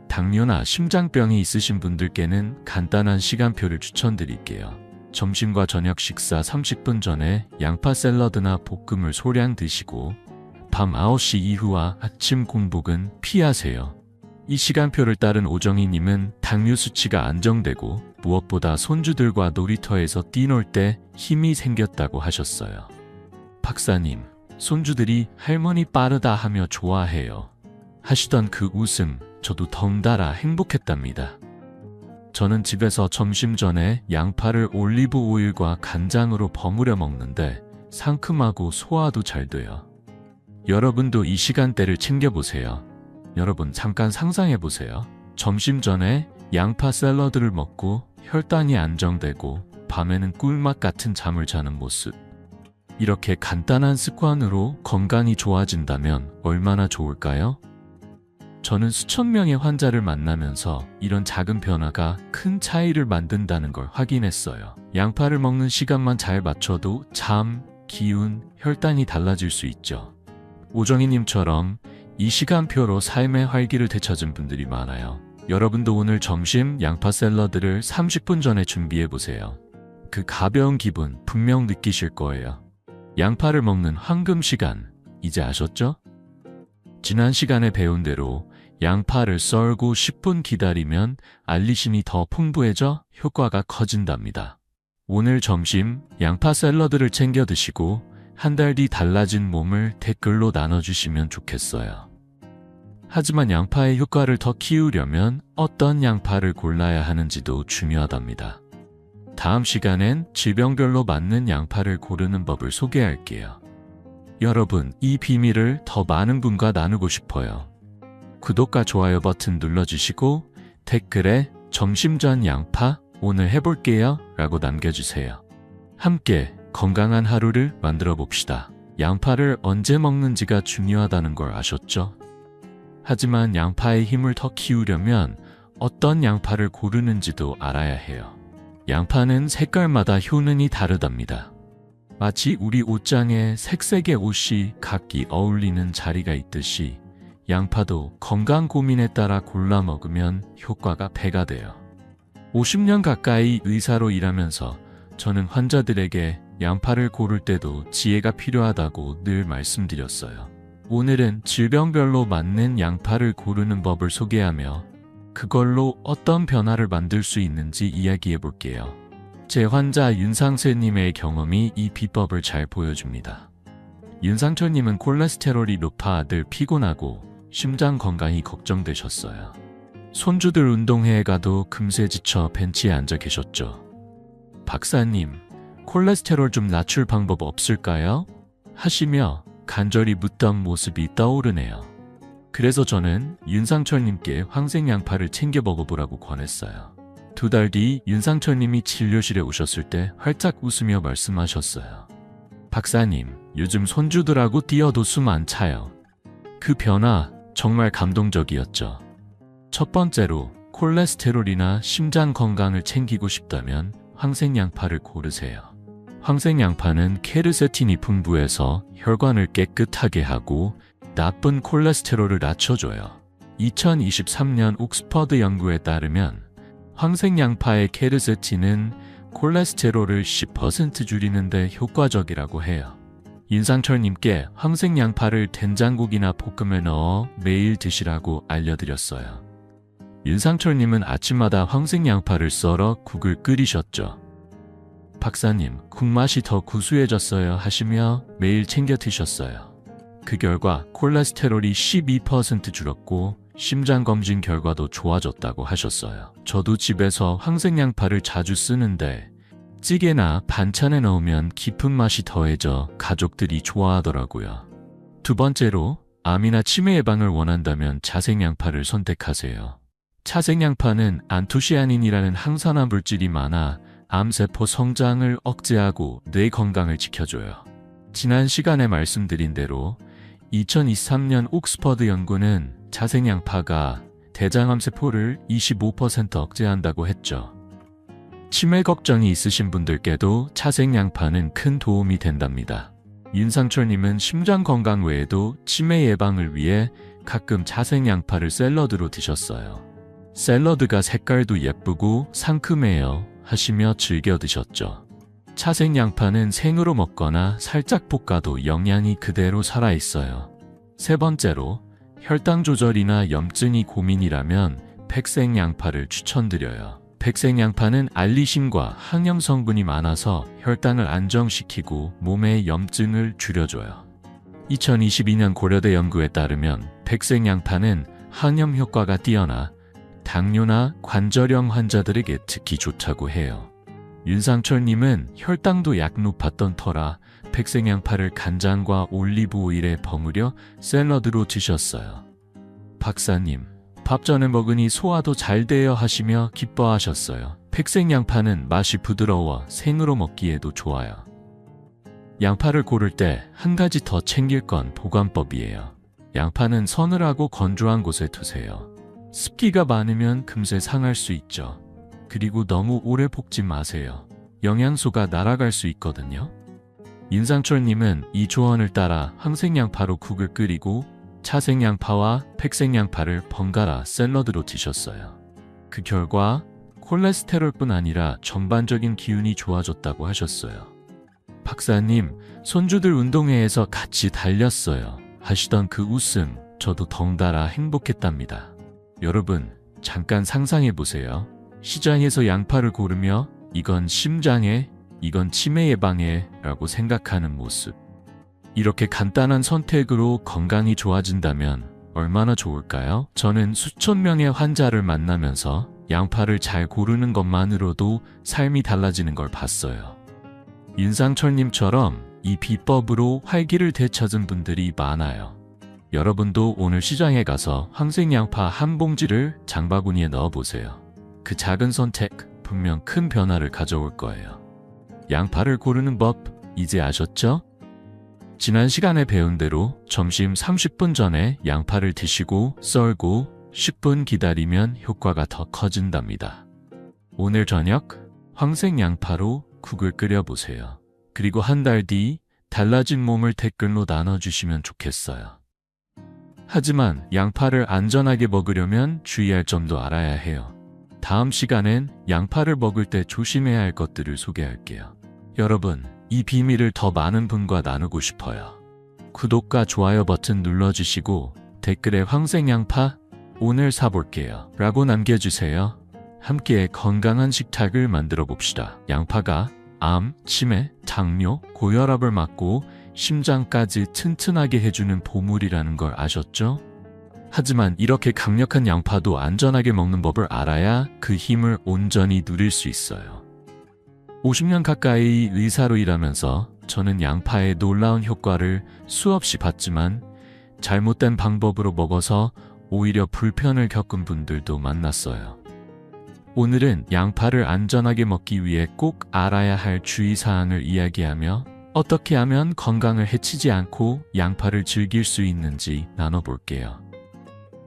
당뇨나 심장병이 있으신 분들께는 간단한 시간표를 추천드릴게요. 점심과 저녁 식사 30분 전에 양파 샐러드나 볶음을 소량 드시고 밤 9시 이후와 아침 공복은 피하세요. 이 시간표를 따른 오정희님은 당뇨 수치가 안정되고 무엇보다 손주들과 놀이터에서 뛰놀 때 힘이 생겼다고 하셨어요. 박사님, 손주들이 할머니 빠르다 하며 좋아해요. 하시던 그 웃음, 저도 덩달아 행복했답니다. 저는 집에서 점심 전에 양파를 올리브 오일과 간장으로 버무려 먹는데 상큼하고 소화도 잘 돼요. 여러분도 이 시간대를 챙겨보세요. 여러분 잠깐 상상해보세요. 점심 전에 양파 샐러드를 먹고 혈당이 안정되고 밤에는 꿀맛 같은 잠을 자는 모습. 이렇게 간단한 습관으로 건강이 좋아진다면 얼마나 좋을까요? 저는 수천 명의 환자를 만나면서 이런 작은 변화가 큰 차이를 만든다는 걸 확인했어요. 양파를 먹는 시간만 잘 맞춰도 잠, 기운, 혈당이 달라질 수 있죠. 오정희님처럼 이 시간표로 삶의 활기를 되찾은 분들이 많아요. 여러분도 오늘 점심 양파 샐러드를 30분 전에 준비해보세요. 그 가벼운 기분 분명 느끼실 거예요. 양파를 먹는 황금 시간, 이제 아셨죠? 지난 시간에 배운 대로 양파를 썰고 10분 기다리면 알리신이 더 풍부해져 효과가 커진답니다. 오늘 점심 양파 샐러드를 챙겨 드시고 한 달 뒤 달라진 몸을 댓글로 나눠주시면 좋겠어요. 하지만 양파의 효과를 더 키우려면 어떤 양파를 골라야 하는지도 중요하답니다. 다음 시간엔 질병별로 맞는 양파를 고르는 법을 소개할게요. 여러분, 이 비밀을 더 많은 분과 나누고 싶어요. 구독과 좋아요 버튼 눌러주시고 댓글에 점심 전 양파 오늘 해볼게요 라고 남겨주세요. 함께 건강한 하루를 만들어 봅시다. 양파를 언제 먹는지가 중요하다는 걸 아셨죠? 하지만 양파의 힘을 더 키우려면 어떤 양파를 고르는지도 알아야 해요. 양파는 색깔마다 효능이 다르답니다. 마치 우리 옷장에 색색의 옷이 각기 어울리는 자리가 있듯이 양파도 건강 고민에 따라 골라 먹으면 효과가 배가 돼요. 50년 가까이 의사로 일하면서 저는 환자들에게 양파를 고를 때도 지혜가 필요하다고 늘 말씀드렸어요. 오늘은 질병별로 맞는 양파를 고르는 법을 소개하며 그걸로 어떤 변화를 만들 수 있는지 이야기해 볼게요. 제 환자 윤상철님의 경험이 이 비법을 잘 보여줍니다. 윤상철님은 콜레스테롤이 높아 늘 피곤하고 심장 건강이 걱정되셨어요. 손주들 운동회에 가도 금세 지쳐 벤치에 앉아 계셨죠. 박사님, 콜레스테롤 좀 낮출 방법 없을까요? 하시며 간절히 묻던 모습이 떠오르네요. 그래서 저는 윤상철님께 황생양파를 챙겨 먹어보라고 권했어요. 2달 뒤 윤상철님이 진료실에 오셨을 때 활짝 웃으며 말씀하셨어요. 박사님, 요즘 손주들하고 뛰어도 숨 안 차요. 그 변화 정말 감동적이었죠. 첫 번째로 콜레스테롤이나 심장 건강을 챙기고 싶다면 황생양파를 고르세요. 황생양파는 케르세틴이 풍부해서 혈관을 깨끗하게 하고 나쁜 콜레스테롤을 낮춰줘요. 2023년 옥스퍼드 연구에 따르면 황생양파의 케르세틴은 콜레스테롤을 10% 줄이는데 효과적이라고 해요. 윤상철님께 황생양파를 된장국이나 볶음에 넣어 매일 드시라고 알려드렸어요. 윤상철님은 아침마다 황생양파를 썰어 국을 끓이셨죠. 박사님, 국맛이 더 구수해졌어요 하시며 매일 챙겨 드셨어요. 그 결과 콜레스테롤이 12% 줄었고 심장검진 결과도 좋아졌다고 하셨어요. 저도 집에서 황생양파를 자주 쓰는데 찌개나 반찬에 넣으면 깊은 맛이 더해져 가족들이 좋아하더라고요. 2번째로 암이나 치매 예방을 원한다면 차생양파를 선택하세요. 차생양파는 안토시아닌이라는 항산화 물질이 많아 암세포 성장을 억제하고 뇌 건강을 지켜줘요. 지난 시간에 말씀드린 대로 2023년 옥스퍼드 연구는 차생양파가 대장암세포를 25% 억제한다고 했죠. 치매 걱정이 있으신 분들께도 차생양파는 큰 도움이 된답니다. 윤상철님은 심장 건강 외에도 치매 예방을 위해 가끔 차생양파를 샐러드로 드셨어요. 샐러드가 색깔도 예쁘고 상큼해요 하시며 즐겨 드셨죠. 차생양파는 생으로 먹거나 살짝 볶아도 영양이 그대로 살아있어요. 3번째로 혈당 조절이나 염증이 고민이라면 백생양파를 추천드려요. 백생양파는 알리신과 항염 성분이 많아서 혈당을 안정시키고 몸의 염증을 줄여줘요. 2022년 고려대 연구에 따르면 백생양파는 항염 효과가 뛰어나 당뇨나 관절염 환자들에게 특히 좋다고 해요. 윤상철님은 혈당도 약 높았던 터라 백생양파를 간장과 올리브 오일에 버무려 샐러드로 드셨어요. 박사님, 밥 전에 먹으니 소화도 잘 돼요 하시며 기뻐하셨어요. 백생양파는 맛이 부드러워 생으로 먹기에도 좋아요. 양파를 고를 때 한 가지 더 챙길 건 보관법이에요. 양파는 서늘하고 건조한 곳에 두세요. 습기가 많으면 금세 상할 수 있죠. 그리고 너무 오래 볶지 마세요. 영양소가 날아갈 수 있거든요. 윤상철님은 이 조언을 따라 황생양파로 국을 끓이고 차생양파와 백생양파를 번갈아 샐러드로 드셨어요. 그 결과 콜레스테롤뿐 아니라 전반적인 기운이 좋아졌다고 하셨어요. 박사님, 손주들 운동회에서 같이 달렸어요 하시던 그 웃음, 저도 덩달아 행복했답니다. 여러분, 잠깐 상상해보세요. 시장에서 양파를 고르며 이건 심장에, 이건 치매 예방에 라고 생각하는 모습. 이렇게 간단한 선택으로 건강이 좋아진다면 얼마나 좋을까요? 저는 수천 명의 환자를 만나면서 양파를 잘 고르는 것만으로도 삶이 달라지는 걸 봤어요. 윤상철님처럼 이 비법으로 활기를 되찾은 분들이 많아요. 여러분도 오늘 시장에 가서 황생양파 한 봉지를 장바구니에 넣어보세요. 그 작은 선택, 분명 큰 변화를 가져올 거예요. 양파를 고르는 법, 이제 아셨죠? 지난 시간에 배운 대로 점심 30분 전에 양파를 드시고 썰고 10분 기다리면 효과가 더 커진답니다. 오늘 저녁 황생양파로 국을 끓여보세요. 그리고 한 달 뒤 달라진 몸을 댓글로 나눠주시면 좋겠어요. 하지만 양파를 안전하게 먹으려면 주의할 점도 알아야 해요. 다음 시간엔 양파를 먹을 때 조심해야 할 것들을 소개할게요. 여러분, 이 비밀을 더 많은 분과 나누고 싶어요. 구독과 좋아요 버튼 눌러주시고 댓글에 황생양파 오늘 사볼게요 라고 남겨주세요. 함께 건강한 식탁을 만들어 봅시다. 양파가 암, 치매, 당뇨, 고혈압을 막고 심장까지 튼튼하게 해주는 보물이라는 걸 아셨죠? 하지만 이렇게 강력한 양파도 안전하게 먹는 법을 알아야 그 힘을 온전히 누릴 수 있어요. 50년 가까이 의사로 일하면서 저는 양파의 놀라운 효과를 수없이 봤지만 잘못된 방법으로 먹어서 오히려 불편을 겪은 분들도 만났어요. 오늘은 양파를 안전하게 먹기 위해 꼭 알아야 할 주의사항을 이야기하며 어떻게 하면 건강을 해치지 않고 양파를 즐길 수 있는지 나눠볼게요.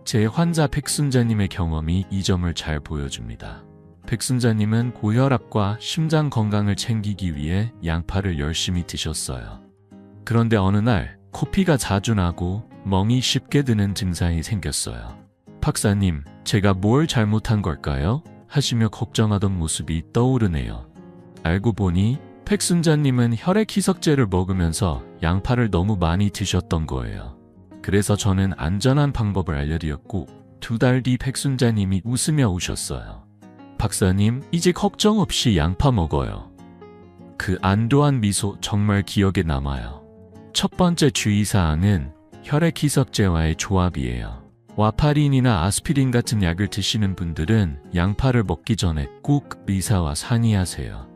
제 환자 백순자님의 경험이 이 점을 잘 보여줍니다. 백순자님은 고혈압과 심장 건강을 챙기기 위해 양파를 열심히 드셨어요. 그런데 어느 날 코피가 자주 나고 멍이 쉽게 드는 증상이 생겼어요. 박사님, 제가 뭘 잘못한 걸까요? 하시며 걱정하던 모습이 떠오르네요. 알고 보니 백순자님은 혈액 희석제를 먹으면서 양파를 너무 많이 드셨던 거예요. 그래서 저는 안전한 방법을 알려드렸고 2달 뒤 백순자님이 웃으며 오셨어요. 박사님, 이제 걱정 없이 양파 먹어요. 그 안도한 미소 정말 기억에 남아요. 첫 번째 주의사항은 혈액 희석제와의 조합이에요. 와파린이나 아스피린 같은 약을 드시는 분들은 양파를 먹기 전에 꼭 의사와 상의하세요.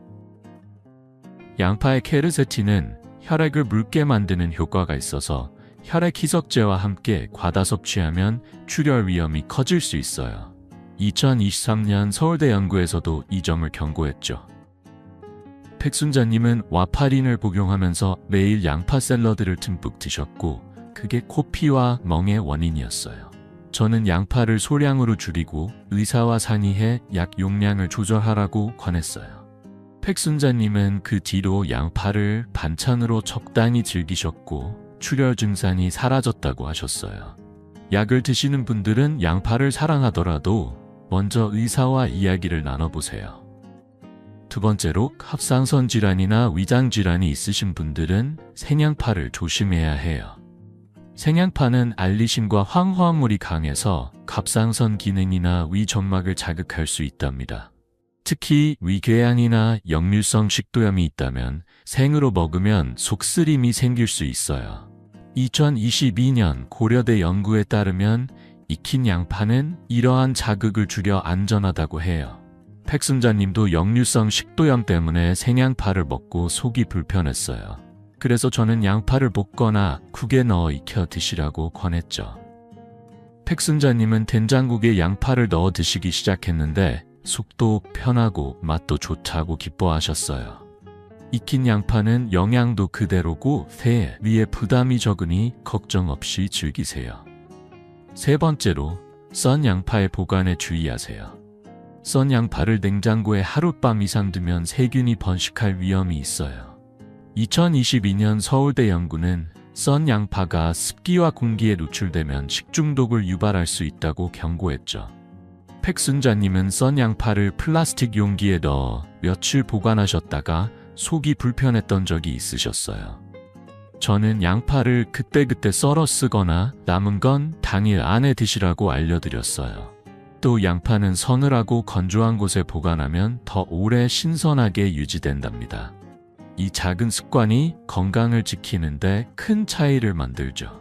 양파의 케르세틴은 혈액을 묽게 만드는 효과가 있어서 혈액 희석제와 함께 과다 섭취하면 출혈 위험이 커질 수 있어요. 2023년 서울대 연구에서도 이 점을 경고했죠. 백순자님은 와파린을 복용하면서 매일 양파 샐러드를 듬뿍 드셨고 그게 코피와 멍의 원인이었어요. 저는 양파를 소량으로 줄이고 의사와 상의해 약 용량을 조절하라고 권했어요. 백순자님은 그 뒤로 양파를 반찬으로 적당히 즐기셨고 출혈 증상이 사라졌다고 하셨어요. 약을 드시는 분들은 양파를 사랑하더라도 먼저 의사와 이야기를 나눠보세요. 두 번째로 갑상선 질환이나 위장 질환이 있으신 분들은 생양파를 조심해야 해요. 생양파는 알리신과 황화물이 강해서 갑상선 기능이나 위 점막을 자극할 수 있답니다. 특히 위궤양이나 역류성 식도염이 있다면 생으로 먹으면 속쓰림이 생길 수 있어요. 2022년 고려대 연구에 따르면 익힌 양파는 이러한 자극을 줄여 안전하다고 해요. 백순자님도 역류성 식도염 때문에 생양파를 먹고 속이 불편했어요. 그래서 저는 양파를 볶거나 국에 넣어 익혀 드시라고 권했죠. 백순자님은 된장국에 양파를 넣어 드시기 시작했는데 속도 편하고 맛도 좋다고 기뻐하셨어요. 익힌 양파는 영양도 그대로고 폐 위에 부담이 적으니 걱정 없이 즐기세요. 세 번째로 썬 양파의 보관에 주의하세요. 썬 양파를 냉장고에 하룻밤 이상 두면 세균이 번식할 위험이 있어요. 2022년 서울대 연구는 썬 양파가 습기와 공기에 노출되면 식중독을 유발할 수 있다고 경고했죠. 백순자님은 썬 양파를 플라스틱 용기에 넣어 며칠 보관하셨다가 속이 불편했던 적이 있으셨어요. 저는 양파를 그때그때 썰어 쓰거나 남은 건 당일 안에 드시라고 알려드렸어요. 또 양파는 서늘하고 건조한 곳에 보관하면 더 오래 신선하게 유지된답니다. 이 작은 습관이 건강을 지키는데 큰 차이를 만들죠.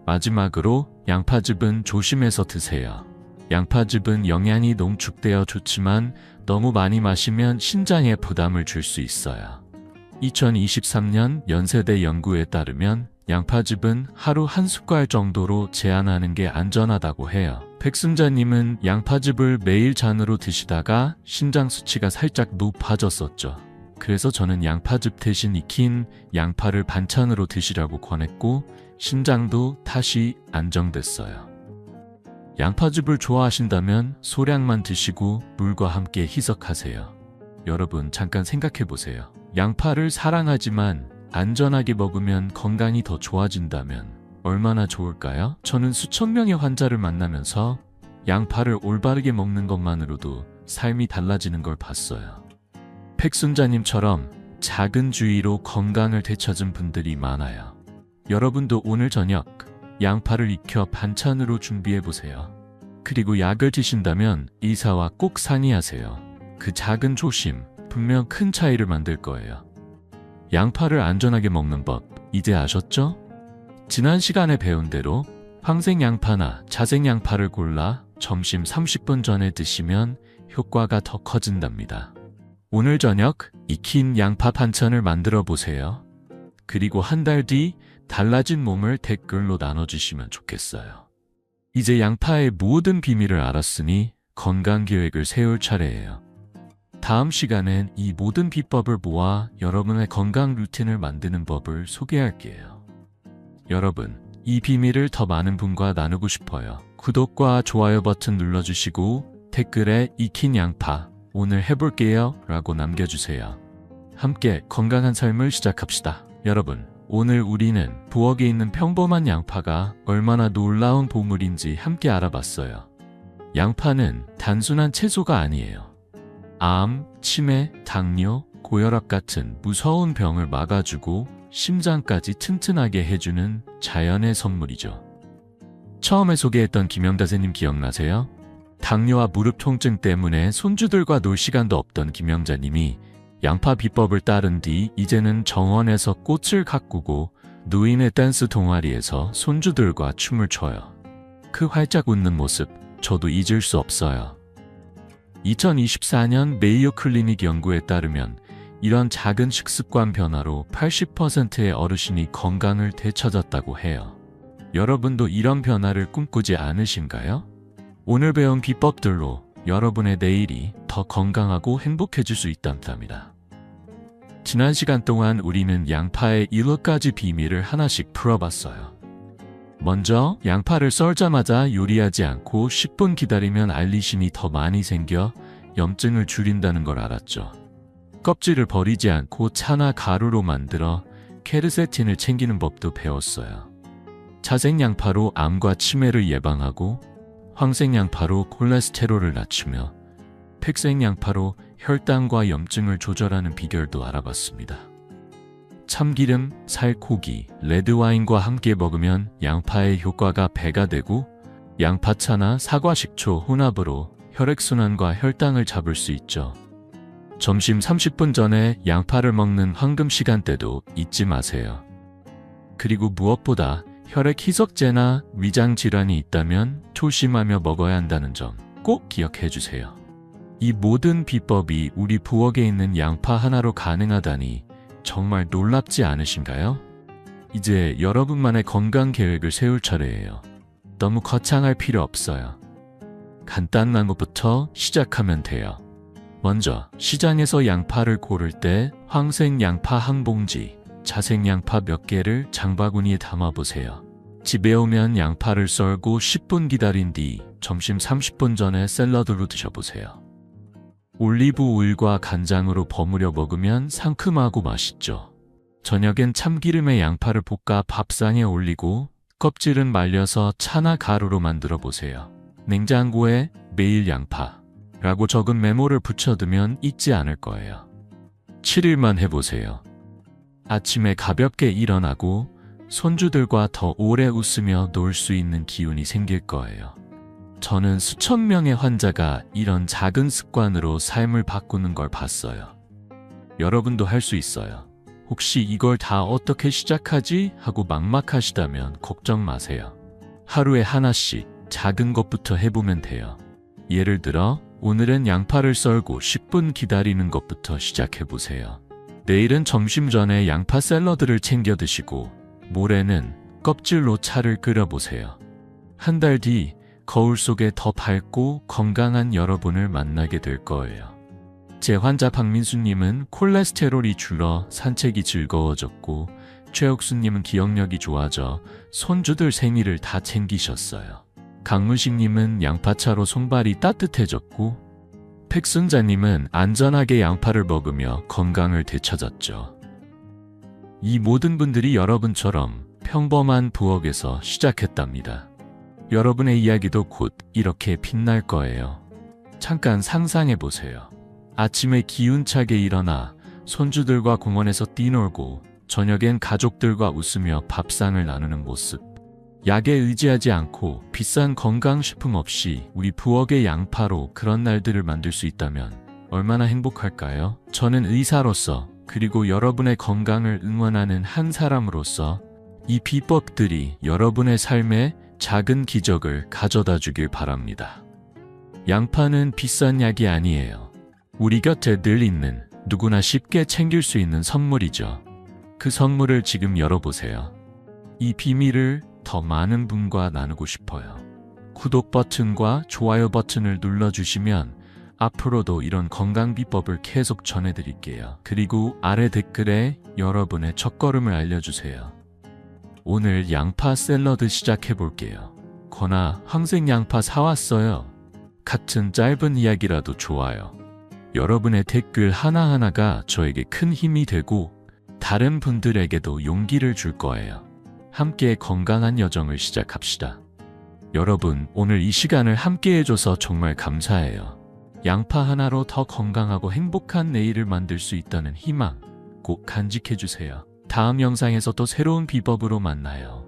마지막으로 양파즙은 조심해서 드세요. 양파즙은 영양이 농축되어 좋지만 너무 많이 마시면 신장에 부담을 줄 수 있어요. 2023년 연세대 연구에 따르면 양파즙은 하루 한 숟갈 정도로 제한하는 게 안전하다고 해요. 백순자님은 양파즙을 매일 잔으로 드시다가 심장 수치가 살짝 높아졌었죠. 그래서 저는 양파즙 대신 익힌 양파를 반찬으로 드시라고 권했고 심장도 다시 안정됐어요. 양파즙을 좋아하신다면 소량만 드시고 물과 함께 희석하세요. 여러분 잠깐 생각해보세요. 양파를 사랑하지만 안전하게 먹으면 건강이 더 좋아진다면 얼마나 좋을까요? 저는 수천 명의 환자를 만나면서 양파를 올바르게 먹는 것만으로도 삶이 달라지는 걸 봤어요. 백순자님처럼 작은 주의로 건강을 되찾은 분들이 많아요. 여러분도 오늘 저녁 양파를 익혀 반찬으로 준비해보세요. 그리고 약을 드신다면 의사와 꼭 상의하세요. 그 작은 조심, 분명 큰 차이를 만들 거예요. 양파를 안전하게 먹는 법, 이제 아셨죠? 지난 시간에 배운 대로 황색 자색 양파를 골라 점심 30분 전에 드시면 효과가 더 커진답니다. 오늘 저녁 익힌 양파 반찬을 만들어 보세요. 그리고 한 달 뒤 달라진 몸을 댓글로 나눠주시면 좋겠어요. 이제 양파의 모든 비밀을 알았으니 건강 계획을 세울 차례예요. 다음 시간엔 이 모든 비법을 모아 여러분의 건강 루틴을 만드는 법을 소개할게요. 여러분, 이 비밀을 더 많은 분과 나누고 싶어요. 구독과 좋아요 버튼 눌러주시고 댓글에 익힌 양파 오늘 해볼게요 라고 남겨주세요. 함께 건강한 삶을 시작합시다. 여러분, 오늘 우리는 부엌에 있는 평범한 양파가 얼마나 놀라운 보물인지 함께 알아봤어요. 양파는 단순한 채소가 아니에요. 암, 치매, 당뇨, 고혈압 같은 무서운 병을 막아주고 심장까지 튼튼하게 해주는 자연의 선물이죠. 처음에 소개했던 김영다세님 기억나세요? 당뇨와 무릎 통증 때문에 손주들과 놀 시간도 없던 김영자님이 양파 비법을 따른 뒤 이제는 정원에서 꽃을 가꾸고 노인의 댄스 동아리에서 손주들과 춤을 춰요. 그 활짝 웃는 모습, 저도 잊을 수 없어요. 2024년 메이오 클리닉 연구에 따르면 이런 작은 식습관 변화로 80%의 어르신이 건강을 되찾았다고 해요. 여러분도 이런 변화를 꿈꾸지 않으신가요? 오늘 배운 비법들로 여러분의 내일이 더 건강하고 행복해질 수 있답니다. 지난 시간 동안 우리는 양파의 7가지 비밀을 하나씩 풀어봤어요. 먼저 양파를 썰자마자 요리하지 않고 10분 기다리면 알리신이 더 많이 생겨 염증을 줄인다는 걸 알았죠. 껍질을 버리지 않고 차나 가루로 만들어 케르세틴을 챙기는 법도 배웠어요. 자색 양파로 암과 치매를 예방하고 황색 양파로 콜레스테롤을 낮추며 백색 양파로 혈당과 염증을 조절하는 비결도 알아봤습니다. 참기름, 살코기, 레드와인과 함께 먹으면 양파의 효과가 배가 되고 양파차나 사과식초 혼합으로 혈액순환과 혈당을 잡을 수 있죠. 점심 30분 전에 양파를 먹는 황금 시간대도 잊지 마세요. 그리고 무엇보다 혈액 희석제나 위장 질환이 있다면 조심하며 먹어야 한다는 점 꼭 기억해 주세요. 이 모든 비법이 우리 부엌에 있는 양파 하나로 가능하다니 정말 놀랍지 않으신가요? 이제 여러분만의 건강 계획을 세울 차례예요. 너무 거창할 필요 없어요. 간단한 것부터 시작하면 돼요. 먼저 시장에서 양파를 고를 때 황색 양파 한 봉지, 자색 양파 몇 개를 장바구니에 담아보세요. 집에 오면 양파를 썰고 10분 기다린 뒤 점심 30분 전에 샐러드로 드셔보세요. 올리브 오일과 간장으로 버무려 먹으면 상큼하고 맛있죠. 저녁엔 참기름에 양파를 볶아 밥상에 올리고 껍질은 말려서 차나 가루로 만들어 보세요. 냉장고에 매일 양파라고 적은 메모를 붙여두면 잊지 않을 거예요. 7일만 해보세요. 아침에 가볍게 일어나고 손주들과 더 오래 웃으며 놀 수 있는 기운이 생길 거예요. 저는 수천 명의 환자가 이런 작은 습관으로 삶을 바꾸는 걸 봤어요. 여러분도 할 수 있어요. 혹시 이걸 다 어떻게 시작하지? 하고 막막하시다면 걱정 마세요. 하루에 하나씩 작은 것부터 해보면 돼요. 예를 들어 오늘은 양파를 썰고 10분 기다리는 것부터 시작해보세요. 내일은 점심 전에 양파 샐러드를 챙겨 드시고 모레는 껍질로 차를 끓여보세요. 한 달 뒤 거울 속에 더 밝고 건강한 여러분을 만나게 될 거예요. 제 환자 박민수님은 콜레스테롤이 줄어 산책이 즐거워졌고 최옥수님은 기억력이 좋아져 손주들 생일을 다 챙기셨어요. 강무식님은 양파차로 손발이 따뜻해졌고 백순자님은 안전하게 양파를 먹으며 건강을 되찾았죠. 이 모든 분들이 여러분처럼 평범한 부엌에서 시작했답니다. 여러분의 이야기도 곧 이렇게 빛날 거예요. 잠깐 상상해 보세요. 아침에 기운차게 일어나 손주들과 공원에서 뛰놀고 저녁엔 가족들과 웃으며 밥상을 나누는 모습. 약에 의지하지 않고 비싼 건강식품 없이 우리 부엌의 양파로 그런 날들을 만들 수 있다면 얼마나 행복할까요? 저는 의사로서 그리고 여러분의 건강을 응원하는 한 사람으로서 이 비법들이 여러분의 삶에 작은 기적을 가져다 주길 바랍니다. 양파는 비싼 약이 아니에요. 우리 곁에 늘 있는 누구나 쉽게 챙길 수 있는 선물이죠. 그 선물을 지금 열어보세요. 이 비밀을 더 많은 분과 나누고 싶어요. 구독 버튼과 좋아요 버튼을 눌러주시면 앞으로도 이런 건강 비법을 계속 전해드릴게요. 그리고 아래 댓글에 여러분의 첫걸음을 알려주세요. 오늘 양파 샐러드 시작해볼게요. 거나 황색 양파 사왔어요. 같은 짧은 이야기라도 좋아요. 여러분의 댓글 하나하나가 저에게 큰 힘이 되고 다른 분들에게도 용기를 줄 거예요. 함께 건강한 여정을 시작합시다. 여러분, 오늘 이 시간을 함께 해줘서 정말 감사해요. 양파 하나로 더 건강하고 행복한 내일을 만들 수 있다는 희망 꼭 간직해주세요. 다음 영상에서 또 새로운 비법으로 만나요.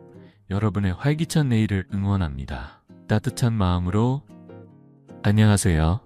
여러분의 활기찬 내일을 응원합니다. 따뜻한 마음으로 안녕하세요.